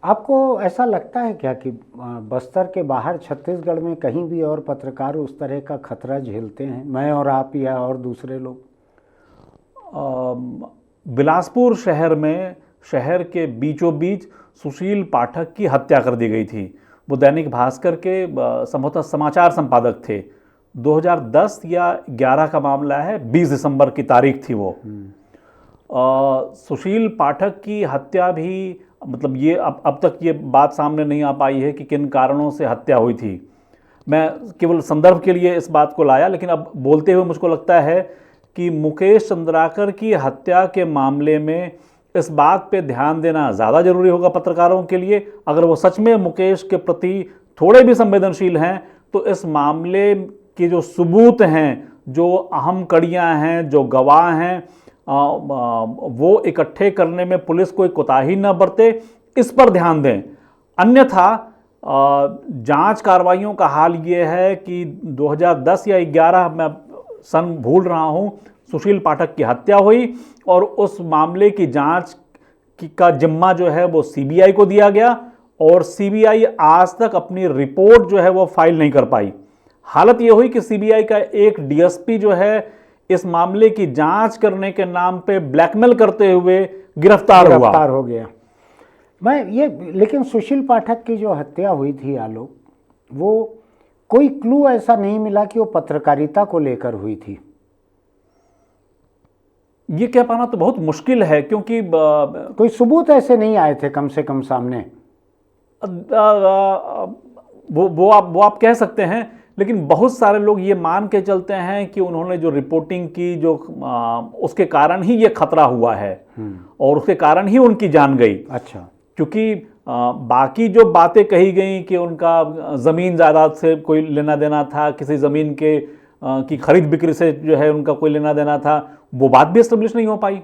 आपको ऐसा लगता है क्या कि बस्तर के बाहर छत्तीसगढ़ में कहीं भी और पत्रकार उस तरह का खतरा झेलते हैं, मैं और आप या और दूसरे लोग? बिलासपुर शहर में, शहर के बीचों बीच सुशील पाठक की हत्या कर दी गई थी। वो दैनिक भास्कर के संभवतः समाचार संपादक थे। 2010 या 11 का मामला है, 20 दिसंबर की तारीख थी वो। सुशील पाठक की हत्या भी, मतलब ये अब तक ये बात सामने नहीं आ पाई है कि किन कारणों से हत्या हुई थी। मैं केवल संदर्भ के लिए इस बात को लाया, लेकिन अब बोलते हुए मुझको लगता है कि मुकेश चंद्राकर की हत्या के मामले में इस बात पे ध्यान देना ज़्यादा जरूरी होगा पत्रकारों के लिए। अगर वो सच में मुकेश के प्रति थोड़े भी संवेदनशील हैं तो इस मामले के जो सबूत हैं, जो अहम कड़ियां हैं, जो गवाह हैं, वो इकट्ठे करने में पुलिस कोई कोताही न बरते, इस पर ध्यान दें। अन्यथा जांच कार्रवाइयों का हाल ये है कि 2010 या 11, मैं सन भूल रहा हूं, सुशील पाठक की हत्या हुई और उस मामले की जांच का जिम्मा जो है वो सीबीआई को दिया गया और सीबीआई आज तक अपनी रिपोर्ट जो है वो फाइल नहीं कर पाई। हालत ये हुई कि सीबीआई का एक डीएसपी जो है इस मामले की जांच करने के नाम पे ब्लैकमेल करते हुए गिरफ्तार हो गया। लेकिन सुशील पाठक की जो हत्या हुई थी आलोक, वो कोई क्लू ऐसा नहीं मिला कि वो पत्रकारिता को लेकर हुई थी। ये कह पाना तो बहुत मुश्किल है क्योंकि कोई सबूत ऐसे नहीं आए थे कम से कम सामने। वो आप कह सकते हैं, लेकिन बहुत सारे लोग ये मान के चलते हैं कि उन्होंने जो रिपोर्टिंग की जो उसके कारण ही ये खतरा हुआ है और उसके कारण ही उनकी जान गई। अच्छा। क्योंकि बाकी जो बातें कही गई कि उनका ज़मीन जायदाद से कोई लेना देना था, किसी ज़मीन के की खरीद बिक्री से जो है उनका कोई लेना देना था, वो बात भी एस्टेब्लिश नहीं हो पाई।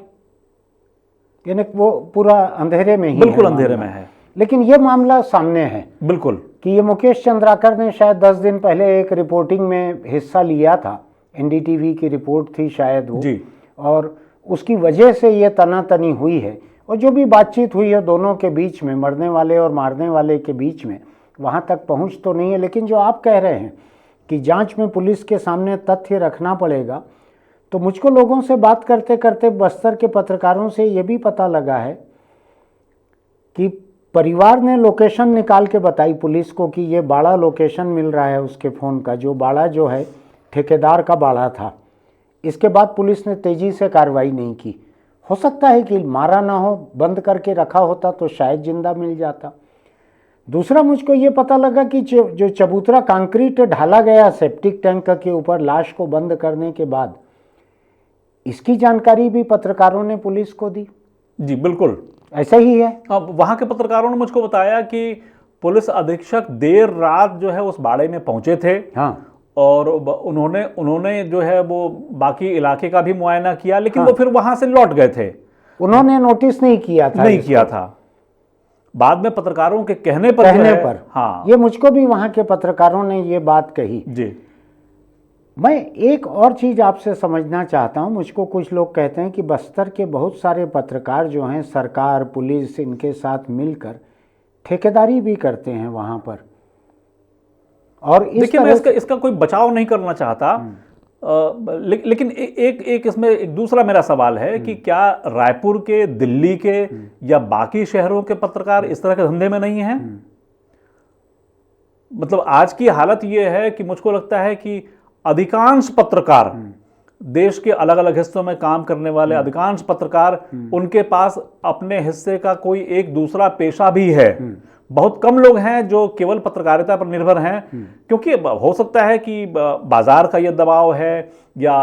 यानी वो पूरा अंधेरे में ही बिल्कुल अंधेरे में है। लेकिन ये मामला सामने है बिल्कुल कि ये मुकेश चंद्राकर ने शायद 10 दिन पहले एक रिपोर्टिंग में हिस्सा लिया था, एनडीटीवी की रिपोर्ट थी शायद वो जी, और उसकी वजह से ये तनातनी हुई है। और जो भी बातचीत हुई है दोनों के बीच में, मरने वाले और मारने वाले के बीच में, वहाँ तक पहुँच तो नहीं है। लेकिन जो आप कह रहे हैं कि जांच में पुलिस के सामने तथ्य रखना पड़ेगा, तो मुझको लोगों से बात करते करते बस्तर के पत्रकारों से ये भी पता लगा है कि परिवार ने लोकेशन निकाल के बताई पुलिस को कि ये बाड़ा लोकेशन मिल रहा है उसके फ़ोन का, जो बाड़ा जो है ठेकेदार का बाड़ा था। इसके बाद पुलिस ने तेज़ी से कार्रवाई नहीं की। हो सकता है कि मारा ना हो, बंद करके रखा होता तो शायद जिंदा मिल जाता। दूसरा मुझको ये पता लगा कि जो चबूतरा कंक्रीट ढाला गया सेप्टिक टैंक के ऊपर लाश को बंद करने के बाद, इसकी जानकारी भी पत्रकारों ने पुलिस को दी। जी बिल्कुल ऐसा ही है। अब वहाँ के पत्रकारों ने मुझको बताया कि पुलिस अधीक्षक देर रात जो है उस बाड़े में पहुंचे थे। हाँ। और उन्होंने जो है वो बाकी इलाके का भी मुआयना किया, लेकिन वो फिर वहां से लौट गए थे। उन्होंने नोटिस नहीं किया था। बाद में पत्रकारों के कहने पर हाँ, ये मुझको भी वहां के पत्रकारों ने ये बात कही। जी। मैं एक और चीज आपसे समझना चाहता हूं। मुझको कुछ लोग कहते हैं कि बस्तर के बहुत सारे पत्रकार जो हैं सरकार पुलिस इनके साथ मिलकर ठेकेदारी भी करते हैं वहां पर। और देखिए मैं इसका कोई बचाव नहीं करना चाहता, लेकिन एक इसमें एक दूसरा मेरा सवाल है कि क्या रायपुर के, दिल्ली के या बाकी शहरों के पत्रकार इस तरह के धंधे में नहीं हैं? मतलब आज की हालत यह है कि मुझको लगता है कि अधिकांश पत्रकार, देश के अलग अलग हिस्सों में काम करने वाले अधिकांश पत्रकार, उनके पास अपने हिस्से का कोई एक दूसरा पेशा भी है। बहुत कम लोग हैं जो केवल पत्रकारिता पर निर्भर हैं, क्योंकि हो सकता है कि बाजार का यह दबाव है या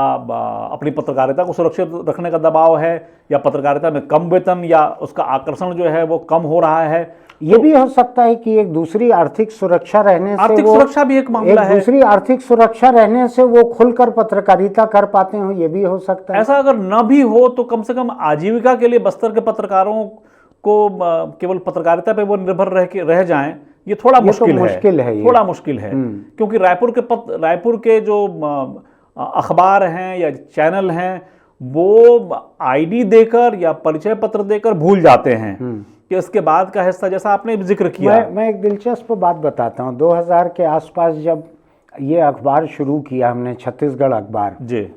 अपनी पत्रकारिता को सुरक्षित रखने का दबाव है या पत्रकारिता में कम वेतन या उसका आकर्षण जो है वो कम हो रहा है। ये भी हो सकता है कि एक दूसरी आर्थिक सुरक्षा रहने से, आर्थिक सुरक्षा भी एक मामला है, दूसरी आर्थिक सुरक्षा रहने से वो खुलकर पत्रकारिता कर पाते हो, ये भी हो सकता है। ऐसा अगर न भी हो तो कम से कम आजीविका के लिए बस्तर के पत्रकारों को केवल पत्रकारिता पे वो निर्भर रह जाएं, ये थोड़ा मुश्किल है, थोड़ा मुश्किल है। क्योंकि रायपुर के जो अखबार हैं या चैनल हैं वो आईडी देकर या परिचय पत्र देकर भूल जाते हैं कि इसके बाद का हिस्सा, जैसा आपने जिक्र किया। मैं एक दिलचस्प बात बताता हूँ। 2000 के आसपास जब ये अखबार शुरू किया हमने, छत्तीसगढ़ अखबार जी,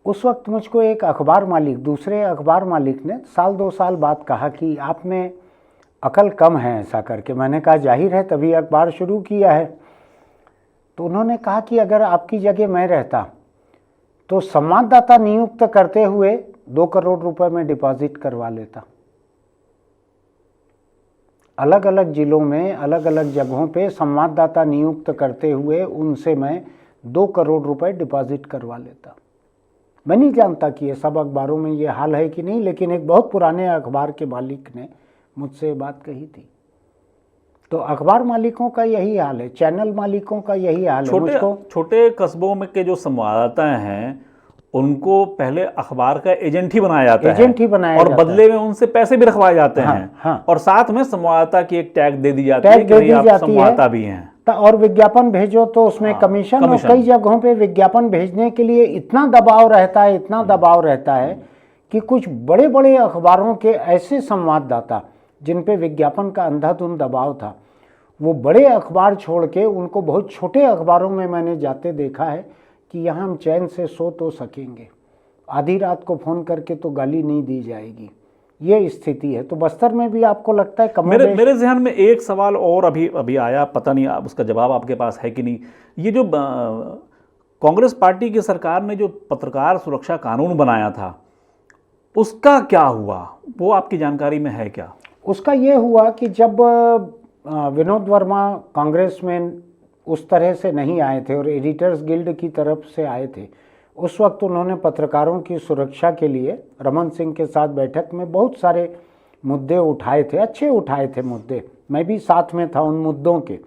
उस वक्त मुझको एक अखबार मालिक, दूसरे अखबार मालिक ने साल 2 साल बाद कहा कि आप में अकल कम है ऐसा करके। मैंने कहा जाहिर है, तभी अखबार शुरू किया है। तो उन्होंने कहा कि अगर आपकी जगह मैं रहता तो संवाददाता नियुक्त करते हुए 2 करोड़ रुपए में डिपॉजिट करवा लेता। अलग अलग जिलों में अलग अलग जगहों पे संवाददाता नियुक्त करते हुए उनसे मैं 2 करोड़ रुपए डिपॉजिट करवा लेता। मैं नहीं जानता कि ये सब अखबारों में ये हाल है कि नहीं, लेकिन एक बहुत पुराने अखबार के मालिक ने मुझसे ये बात कही थी। तो अखबार मालिकों का यही हाल है, चैनल मालिकों का यही हाल है। छोटे कस्बों में के जो संवाददाता हैं उनको पहले अखबार का एजेंट ही बनाया जाता है और बदले में उनसे पैसे भी रखवाए जाते हैं और साथ में संवाददाता की एक टैग दे दी जाती है कि आप संवाददाता भी हैं और विज्ञापन भेजो तो उसमें कमीशन। और कई जगहों पे विज्ञापन भेजने के लिए इतना दबाव रहता है कि कुछ बड़े बड़े अखबारों के ऐसे संवाददाता जिन पे विज्ञापन का अंधाधुंध दबाव था, वो बड़े अखबार छोड़ के उनको बहुत छोटे अखबारों में मैंने जाते देखा है कि यहाँ हम चैन से सो तो सकेंगे, आधी रात को फ़ोन करके तो गाली नहीं दी जाएगी, ये स्थिति है। तो बस्तर में भी आपको लगता है मेरे ज़हन में एक सवाल और अभी आया, पता नहीं उसका जवाब आपके पास है कि नहीं। ये जो कांग्रेस पार्टी की सरकार ने जो पत्रकार सुरक्षा कानून बनाया था उसका क्या हुआ, वो आपकी जानकारी में है क्या? उसका ये हुआ कि जब विनोद वर्मा कांग्रेस में उस तरह से नहीं आए थे और एडिटर्स गिल्ड की तरफ से आए थे। उस वक्त उन्होंने पत्रकारों की सुरक्षा के लिए रमन सिंह के साथ बैठक में बहुत सारे मुद्दे उठाए थे, अच्छे उठाए थे मुद्दे, मैं भी साथ में था उन मुद्दों के।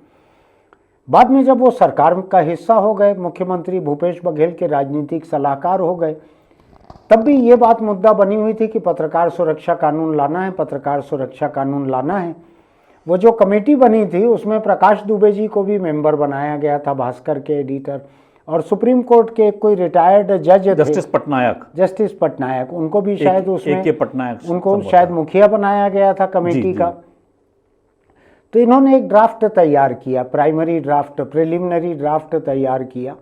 बाद में जब वो सरकार का हिस्सा हो गए, मुख्यमंत्री भूपेश बघेल के राजनीतिक सलाहकार हो गए, तब भी ये बात मुद्दा बनी हुई थी कि पत्रकार सुरक्षा कानून लाना है, पत्रकार सुरक्षा कानून लाना है। वो जो कमेटी बनी थी उसमें प्रकाश दुबे जी को भी मेंबर बनाया गया था, भास्कर के एडिटर, और सुप्रीम कोर्ट के कोई रिटायर्ड जज थे, जस्टिस पटनायक, उनको भी शायद उसमें पटनायक उनको शायद मुखिया बनाया गया था कमेटी का। तो इन्होंने एक ड्राफ्ट तैयार किया, प्राइमरी ड्राफ्ट, प्रिलिमिनरी ड्राफ्ट तैयार किया।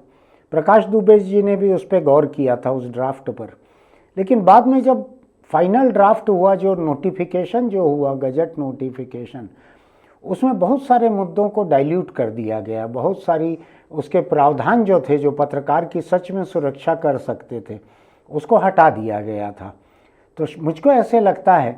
प्रकाश दुबे जी ने भी उस पर गौर किया था उस ड्राफ्ट पर। लेकिन बाद में जब फाइनल ड्राफ्ट हुआ, जो नोटिफिकेशन जो हुआ, गजट नोटिफिकेशन, उसमें बहुत सारे मुद्दों को डाइल्यूट कर दिया गया। बहुत सारी उसके प्रावधान जो थे, जो पत्रकार की सच में सुरक्षा कर सकते थे, उसको हटा दिया गया था। तो मुझको ऐसे लगता है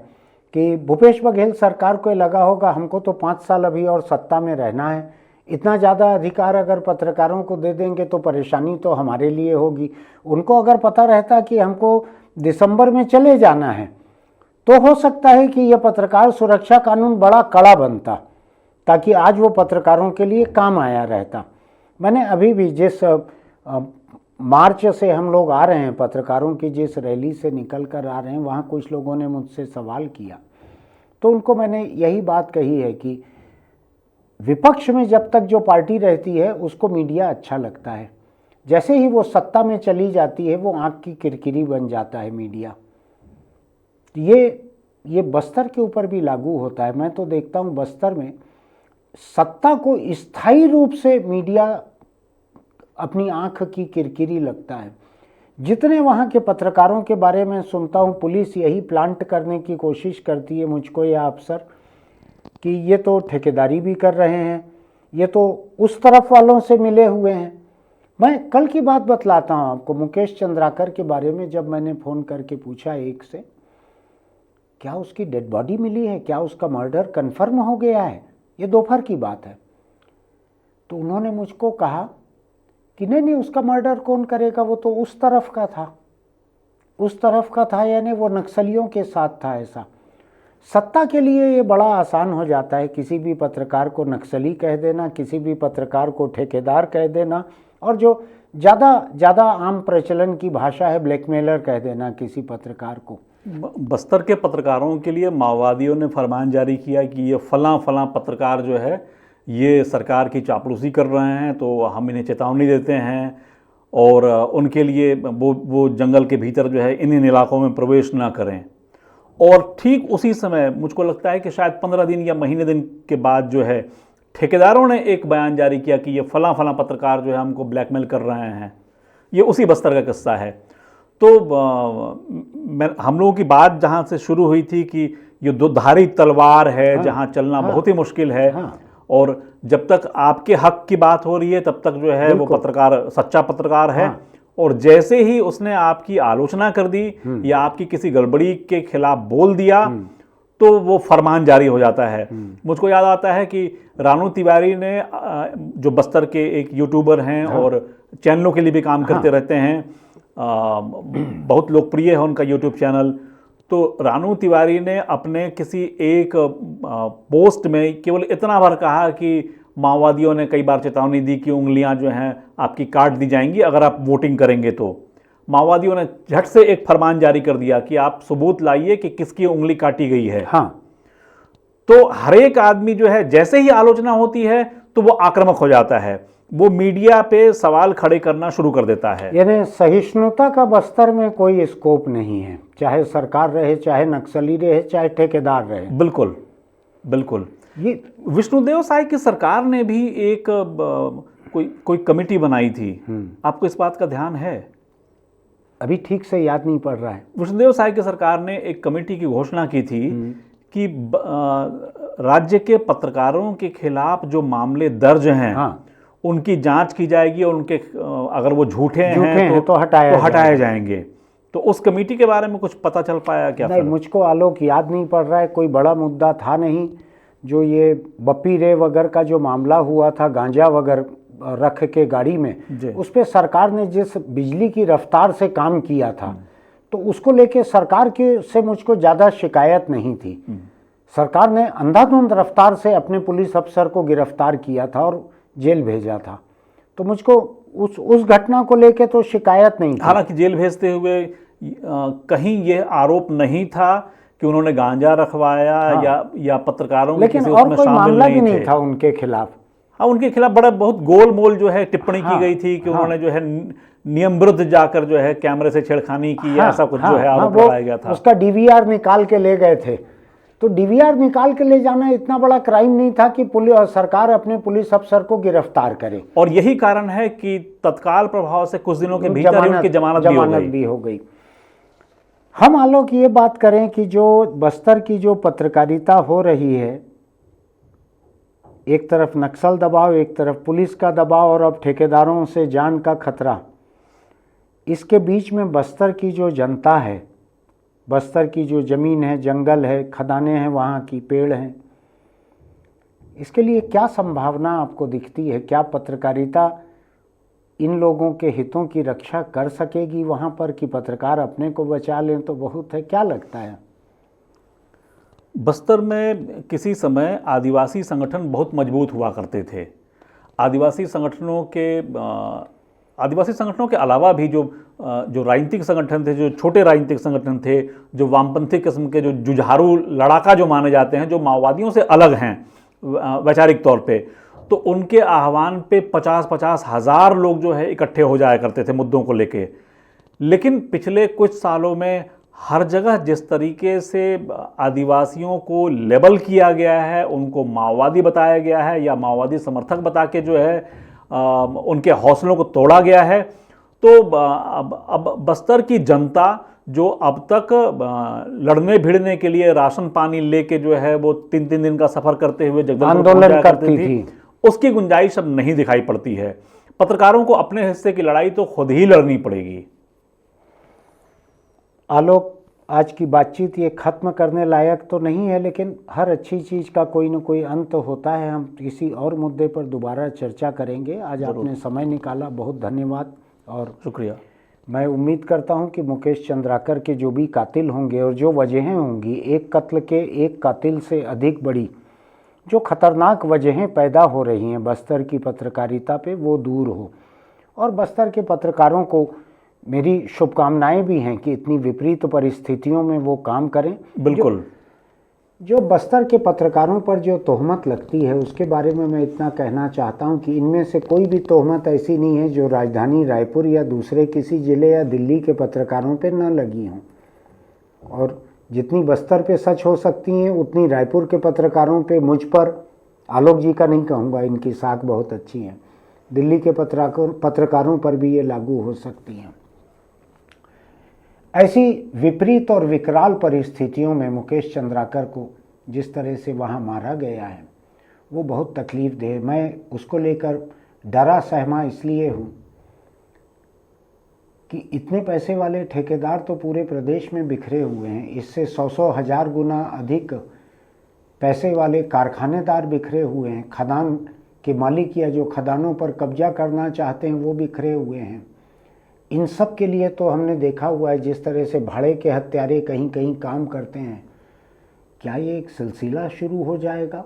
कि भूपेश बघेल सरकार को लगा होगा हमको तो 5 साल अभी और सत्ता में रहना है, इतना ज़्यादा अधिकार अगर पत्रकारों को दे देंगे तो परेशानी तो हमारे लिए होगी। उनको अगर पता रहता कि हमको दिसंबर में चले जाना है तो हो सकता है कि यह पत्रकार सुरक्षा कानून बड़ा कड़ा बनता, ताकि आज वो पत्रकारों के लिए काम आया रहता। मैंने अभी भी जिस मार्च से हम लोग आ रहे हैं, पत्रकारों की जिस रैली से निकल कर आ रहे हैं, वहाँ कुछ लोगों ने मुझसे सवाल किया, तो उनको मैंने यही बात कही है कि विपक्ष में जब तक जो पार्टी रहती है उसको मीडिया अच्छा लगता है, जैसे ही वो सत्ता में चली जाती है वो आँख की किरकिरी बन जाता है मीडिया। ये बस्तर के ऊपर भी लागू होता है। मैं तो देखता हूँ बस्तर में सत्ता को स्थायी रूप से मीडिया अपनी आँख की किरकिरी लगता है। जितने वहाँ के पत्रकारों के बारे में सुनता हूँ, पुलिस यही प्लांट करने की कोशिश करती है मुझको या अफसर, कि ये तो ठेकेदारी भी कर रहे हैं, ये तो उस तरफ वालों से मिले हुए हैं। मैं कल की बात बतलाता हूँ आपको, मुकेश चंद्राकर के बारे में जब मैंने फ़ोन करके पूछा एक से, क्या उसकी डेड बॉडी मिली है, क्या उसका मर्डर कन्फर्म हो गया है, ये दोपहर की बात है, तो उन्होंने मुझको कहा कि नहीं उसका मर्डर कौन करेगा, वो तो उस तरफ का था, उस तरफ का था, यानी वो नक्सलियों के साथ था। ऐसा सत्ता के लिए ये बड़ा आसान हो जाता है, किसी भी पत्रकार को नक्सली कह देना, किसी भी पत्रकार को ठेकेदार कह देना, और जो ज़्यादा आम प्रचलन की भाषा है ब्लैकमेलर कह देना किसी पत्रकार को। बस्तर के पत्रकारों के लिए माओवादियों ने फरमान जारी किया कि ये फलां पत्रकार जो है ये सरकार की चापलूसी कर रहे हैं, तो हम इन्हें चेतावनी देते हैं और उनके लिए वो जंगल के भीतर जो है इन इलाकों में प्रवेश ना करें। और ठीक उसी समय मुझको लगता है कि शायद 15 दिन या महीने दिन के बाद जो है ठेकेदारों ने एक बयान जारी किया कि ये फलां पत्रकार जो है हमको ब्लैकमेल कर रहे हैं। ये उसी बस्तर का किस्सा है। तो हम लोगों की बात जहाँ से शुरू हुई थी कि ये दुधारी तलवार है, हाँ, जहाँ चलना बहुत ही मुश्किल है, हाँ, और जब तक आपके हक की बात हो रही है तब तक जो है वो पत्रकार सच्चा पत्रकार है, हाँ, और जैसे ही उसने आपकी आलोचना कर दी या आपकी किसी गड़बड़ी के खिलाफ बोल दिया तो वो फरमान जारी हो जाता है। मुझको याद आता है कि रानू तिवारी ने, जो बस्तर के एक यूट्यूबर हैं, हाँ, और चैनलों के लिए भी काम करते, हाँ, रहते हैं, बहुत लोकप्रिय है उनका यूट्यूब चैनल। तो रानू तिवारी ने अपने किसी एक पोस्ट में केवल इतना भर कहा कि माओवादियों ने कई बार चेतावनी दी कि उंगलियां जो हैं आपकी काट दी जाएंगी अगर आप वोटिंग करेंगे। तो माओवादियों ने झट से एक फरमान जारी कर दिया कि आप सबूत लाइए कि किसकी उंगली काटी गई है। हाँ। तो हर एक आदमी जो है जैसे ही आलोचना होती है तो वो आक्रामक हो जाता है, वो मीडिया पे सवाल खड़े करना शुरू कर देता है। यानी सहिष्णुता का बस्तर में कोई स्कोप नहीं है, चाहे सरकार रहे, चाहे नक्सली रहे, चाहे ठेकेदार रहे। बिल्कुल बिल्कुल। ये विष्णुदेव साय की सरकार ने भी एक कोई कमेटी बनाई थी, आपको इस बात का ध्यान है? अभी ठीक से याद नहीं पड़ रहा है। विष्णुदेव साय की सरकार ने एक कमेटी की घोषणा की थी कि राज्य के पत्रकारों के खिलाफ जो मामले दर्ज हैं, हाँ, उनकी जांच की जाएगी और उनके अगर वो झूठे हैं तो हटाए जाएंगे। तो उस कमेटी के बारे में कुछ पता चल पाया क्या? नहीं, मुझको आलोक याद नहीं पड़ रहा है। कोई बड़ा मुद्दा था नहीं। जो ये बप्पी रे वगैरह का जो मामला हुआ था, गांजा वगैरह, रख के गाड़ी में, जी। उस पर सरकार ने जिस बिजली की रफ्तार से काम किया था, तो उसको लेके सरकार के से मुझको ज़्यादा शिकायत नहीं थी। सरकार ने अंधाधुंध रफ्तार से अपने पुलिस अफसर को गिरफ्तार किया था और जेल भेजा था, तो मुझको उस घटना को लेके तो शिकायत नहीं थी। हालांकि जेल भेजते हुए कहीं ये आरोप नहीं था कि उन्होंने गांजा रखवाया, हाँ। या पत्रकारों के लेकिन किसी और उसमें कोई शामिल मामला भी नहीं नहीं थे। था उनके खिलाफ। हाँ, उनके खिलाफ बड़ा बहुत गोल मोल जो है टिप्पणी की हाँ, गई थी कि हाँ। उन्होंने जो है नियम विरुद्ध जाकर जो है कैमरे से छेड़खानी की, हाँ, ऐसा कुछ हाँ, जो है आरोप वो लगाया गया था। उसका डीवीआर निकाल के ले गए थे। तो डीवीआर निकाल के ले जाना इतना बड़ा क्राइम नहीं था कि पुलिस सरकार अपने पुलिस अफसर को गिरफ्तार करे। और यही कारण है कि तत्काल प्रभाव से कुछ दिनों के भीतर ही उनकी जमानत भी हो गई। हम आलोक ये बात करें कि जो बस्तर की जो पत्रकारिता हो रही है, एक तरफ नक्सल दबाव, एक तरफ पुलिस का दबाव और अब ठेकेदारों से जान का खतरा, इसके बीच में बस्तर की जो जनता है, बस्तर की जो ज़मीन है, जंगल है, खदानें हैं, वहाँ की पेड़ हैं, इसके लिए क्या संभावना आपको दिखती है? क्या पत्रकारिता इन लोगों के हितों की रक्षा कर सकेगी वहाँ पर, कि पत्रकार अपने को बचा लें तो बहुत है? क्या लगता है? बस्तर में किसी समय आदिवासी संगठन बहुत मजबूत हुआ करते थे। आदिवासी संगठनों के अलावा भी जो राजनीतिक संगठन थे, जो छोटे राजनीतिक संगठन थे, जो वामपंथी किस्म के जो जुझारू लड़ाका जो माने जाते हैं, जो माओवादियों से अलग हैं वैचारिक तौर पे, तो उनके आह्वान पे 50-50 हज़ार लोग जो है इकट्ठे हो जाया करते थे मुद्दों को लेके। लेकिन पिछले कुछ सालों में हर जगह जिस तरीके से आदिवासियों को लेबल किया गया है, उनको माओवादी बताया गया है या माओवादी समर्थक बता के जो है उनके हौसलों को तोड़ा गया है, तो अब बस्तर की जनता जो अब तक लड़ने भिड़ने के लिए राशन पानी लेके जो है वो 3-3 दिन का सफर करते हुए जगदलपुर आंदोलन करती थी, उसकी गुंजाइश अब नहीं दिखाई पड़ती है। पत्रकारों को अपने हिस्से की लड़ाई तो खुद ही लड़नी पड़ेगी। आलोक, आज की बातचीत ये ख़त्म करने लायक तो नहीं है, लेकिन हर अच्छी चीज़ का कोई न कोई अंत होता है। हम किसी और मुद्दे पर दोबारा चर्चा करेंगे। आज आपने समय निकाला, बहुत धन्यवाद और शुक्रिया। मैं उम्मीद करता हूं कि मुकेश चंद्राकर के जो भी कातिल होंगे और जो वजहें होंगी, एक कत्ल के एक कातिल से अधिक बड़ी जो खतरनाक वजहें पैदा हो रही हैं बस्तर की पत्रकारिता पे, वो दूर हो। और बस्तर के पत्रकारों को मेरी शुभकामनाएं भी हैं कि इतनी विपरीत परिस्थितियों में वो काम करें। बिल्कुल। जो बस्तर के पत्रकारों पर जो तोहमत लगती है, उसके बारे में मैं इतना कहना चाहता हूं कि इनमें से कोई भी तोहमत ऐसी नहीं है जो राजधानी रायपुर या दूसरे किसी ज़िले या दिल्ली के पत्रकारों पर न लगी हों। और जितनी बस्तर पे सच हो सकती हैं, उतनी रायपुर के पत्रकारों पे, मुझ पर, आलोक जी का नहीं कहूँगा, इनकी साख बहुत अच्छी है, दिल्ली के पत्रकारों पर भी ये लागू हो सकती हैं। ऐसी विपरीत और विकराल परिस्थितियों में मुकेश चंद्राकर को जिस तरह से वहाँ मारा गया है, वो बहुत तकलीफ़देह। मैं उसको लेकर डरा सहमा इसलिए हूँ कि इतने पैसे वाले ठेकेदार तो पूरे प्रदेश में बिखरे हुए हैं, इससे 100 हज़ार गुना अधिक पैसे वाले कारखानेदार बिखरे हुए हैं, खदान के मालिक या जो खदानों पर कब्जा करना चाहते हैं वो बिखरे हुए हैं। इन सब के लिए तो हमने देखा हुआ है जिस तरह से भाड़े के हत्यारे कहीं कहीं काम करते हैं। क्या ये एक सिलसिला शुरू हो जाएगा?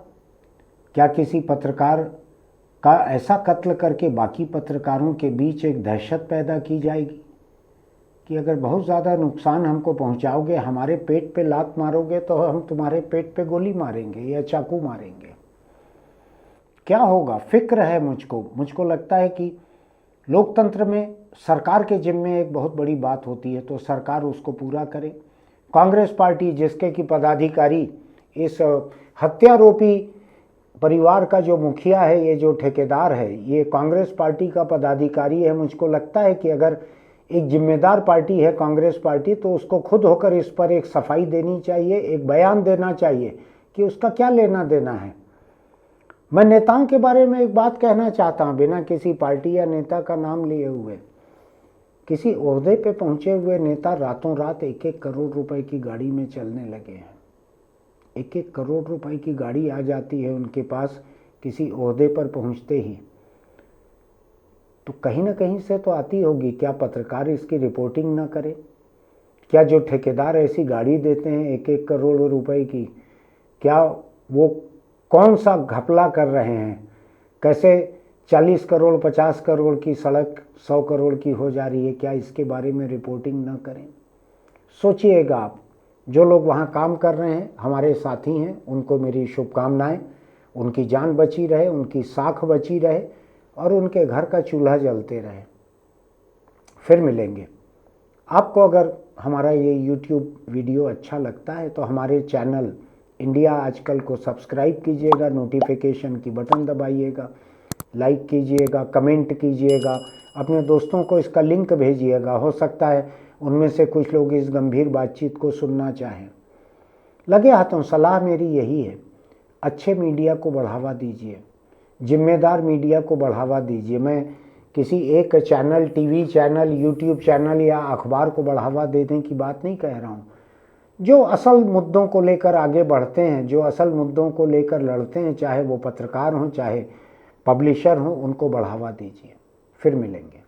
क्या किसी पत्रकार का ऐसा कत्ल करके बाकी पत्रकारों के बीच एक दहशत पैदा की जाएगी कि अगर बहुत ज़्यादा नुकसान हमको पहुंचाओगे, हमारे पेट पे लात मारोगे, तो हम तुम्हारे पेट पे गोली मारेंगे या चाकू मारेंगे? क्या होगा? फिक्र है मुझको लगता है कि लोकतंत्र में सरकार के जिम्मे एक बहुत बड़ी बात होती है, तो सरकार उसको पूरा करे। कांग्रेस पार्टी, जिसके कि पदाधिकारी इस हत्यारोपी परिवार का जो मुखिया है, ये जो ठेकेदार है, ये कांग्रेस पार्टी का पदाधिकारी है। मुझको लगता है कि अगर एक जिम्मेदार पार्टी है कांग्रेस पार्टी, तो उसको खुद होकर इस पर एक सफाई देनी चाहिए, एक बयान देना चाहिए कि उसका क्या लेना देना है। मैं नेताओं के बारे में एक बात कहना चाहता हूँ, बिना किसी पार्टी या नेता का नाम लिए हुए। किसी ओहदे पे पहुंचे हुए नेता रातों रात 1-1 करोड़ रुपए की गाड़ी में चलने लगे हैं। 1-1 करोड़ रुपए की गाड़ी आ जाती है उनके पास किसी ओहदे पर पहुंचते ही। तो कहीं ना कहीं से तो आती होगी। क्या पत्रकार इसकी रिपोर्टिंग ना करे? क्या जो ठेकेदार ऐसी गाड़ी देते हैं 1-1 करोड़ रुपए की, क्या वो कौन सा घपला कर रहे हैं? कैसे 40 करोड़ 50 करोड़ की सड़क 100 करोड़ की हो जा रही है? क्या इसके बारे में रिपोर्टिंग ना करें? सोचिएगा आप। जो लोग वहाँ काम कर रहे हैं, हमारे साथी हैं, उनको मेरी शुभकामनाएं। उनकी जान बची रहे, उनकी साख बची रहे और उनके घर का चूल्हा जलते रहे। फिर मिलेंगे। आपको अगर हमारा ये YouTube वीडियो अच्छा लगता है तो हमारे चैनल इंडिया आजकल को सब्सक्राइब कीजिएगा, नोटिफिकेशन की बटन दबाइएगा, लाइक कीजिएगा, कमेंट कीजिएगा, अपने दोस्तों को इसका लिंक भेजिएगा। हो सकता है उनमें से कुछ लोग इस गंभीर बातचीत को सुनना चाहें। लगे हाथों सलाह मेरी यही है, अच्छे मीडिया को बढ़ावा दीजिए, जिम्मेदार मीडिया को बढ़ावा दीजिए। मैं किसी एक channel, TV channel, YouTube channel या अखबार को बढ़ावा देने की बात नहीं कह रहा हूँ। जो असल मुद्दों को लेकर आगे बढ़ते हैं, जो असल मुद्दों को लेकर लड़ते हैं, चाहे वो पत्रकार हों चाहे पब्लिशर हों, उनको बढ़ावा दीजिए। फिर मिलेंगे।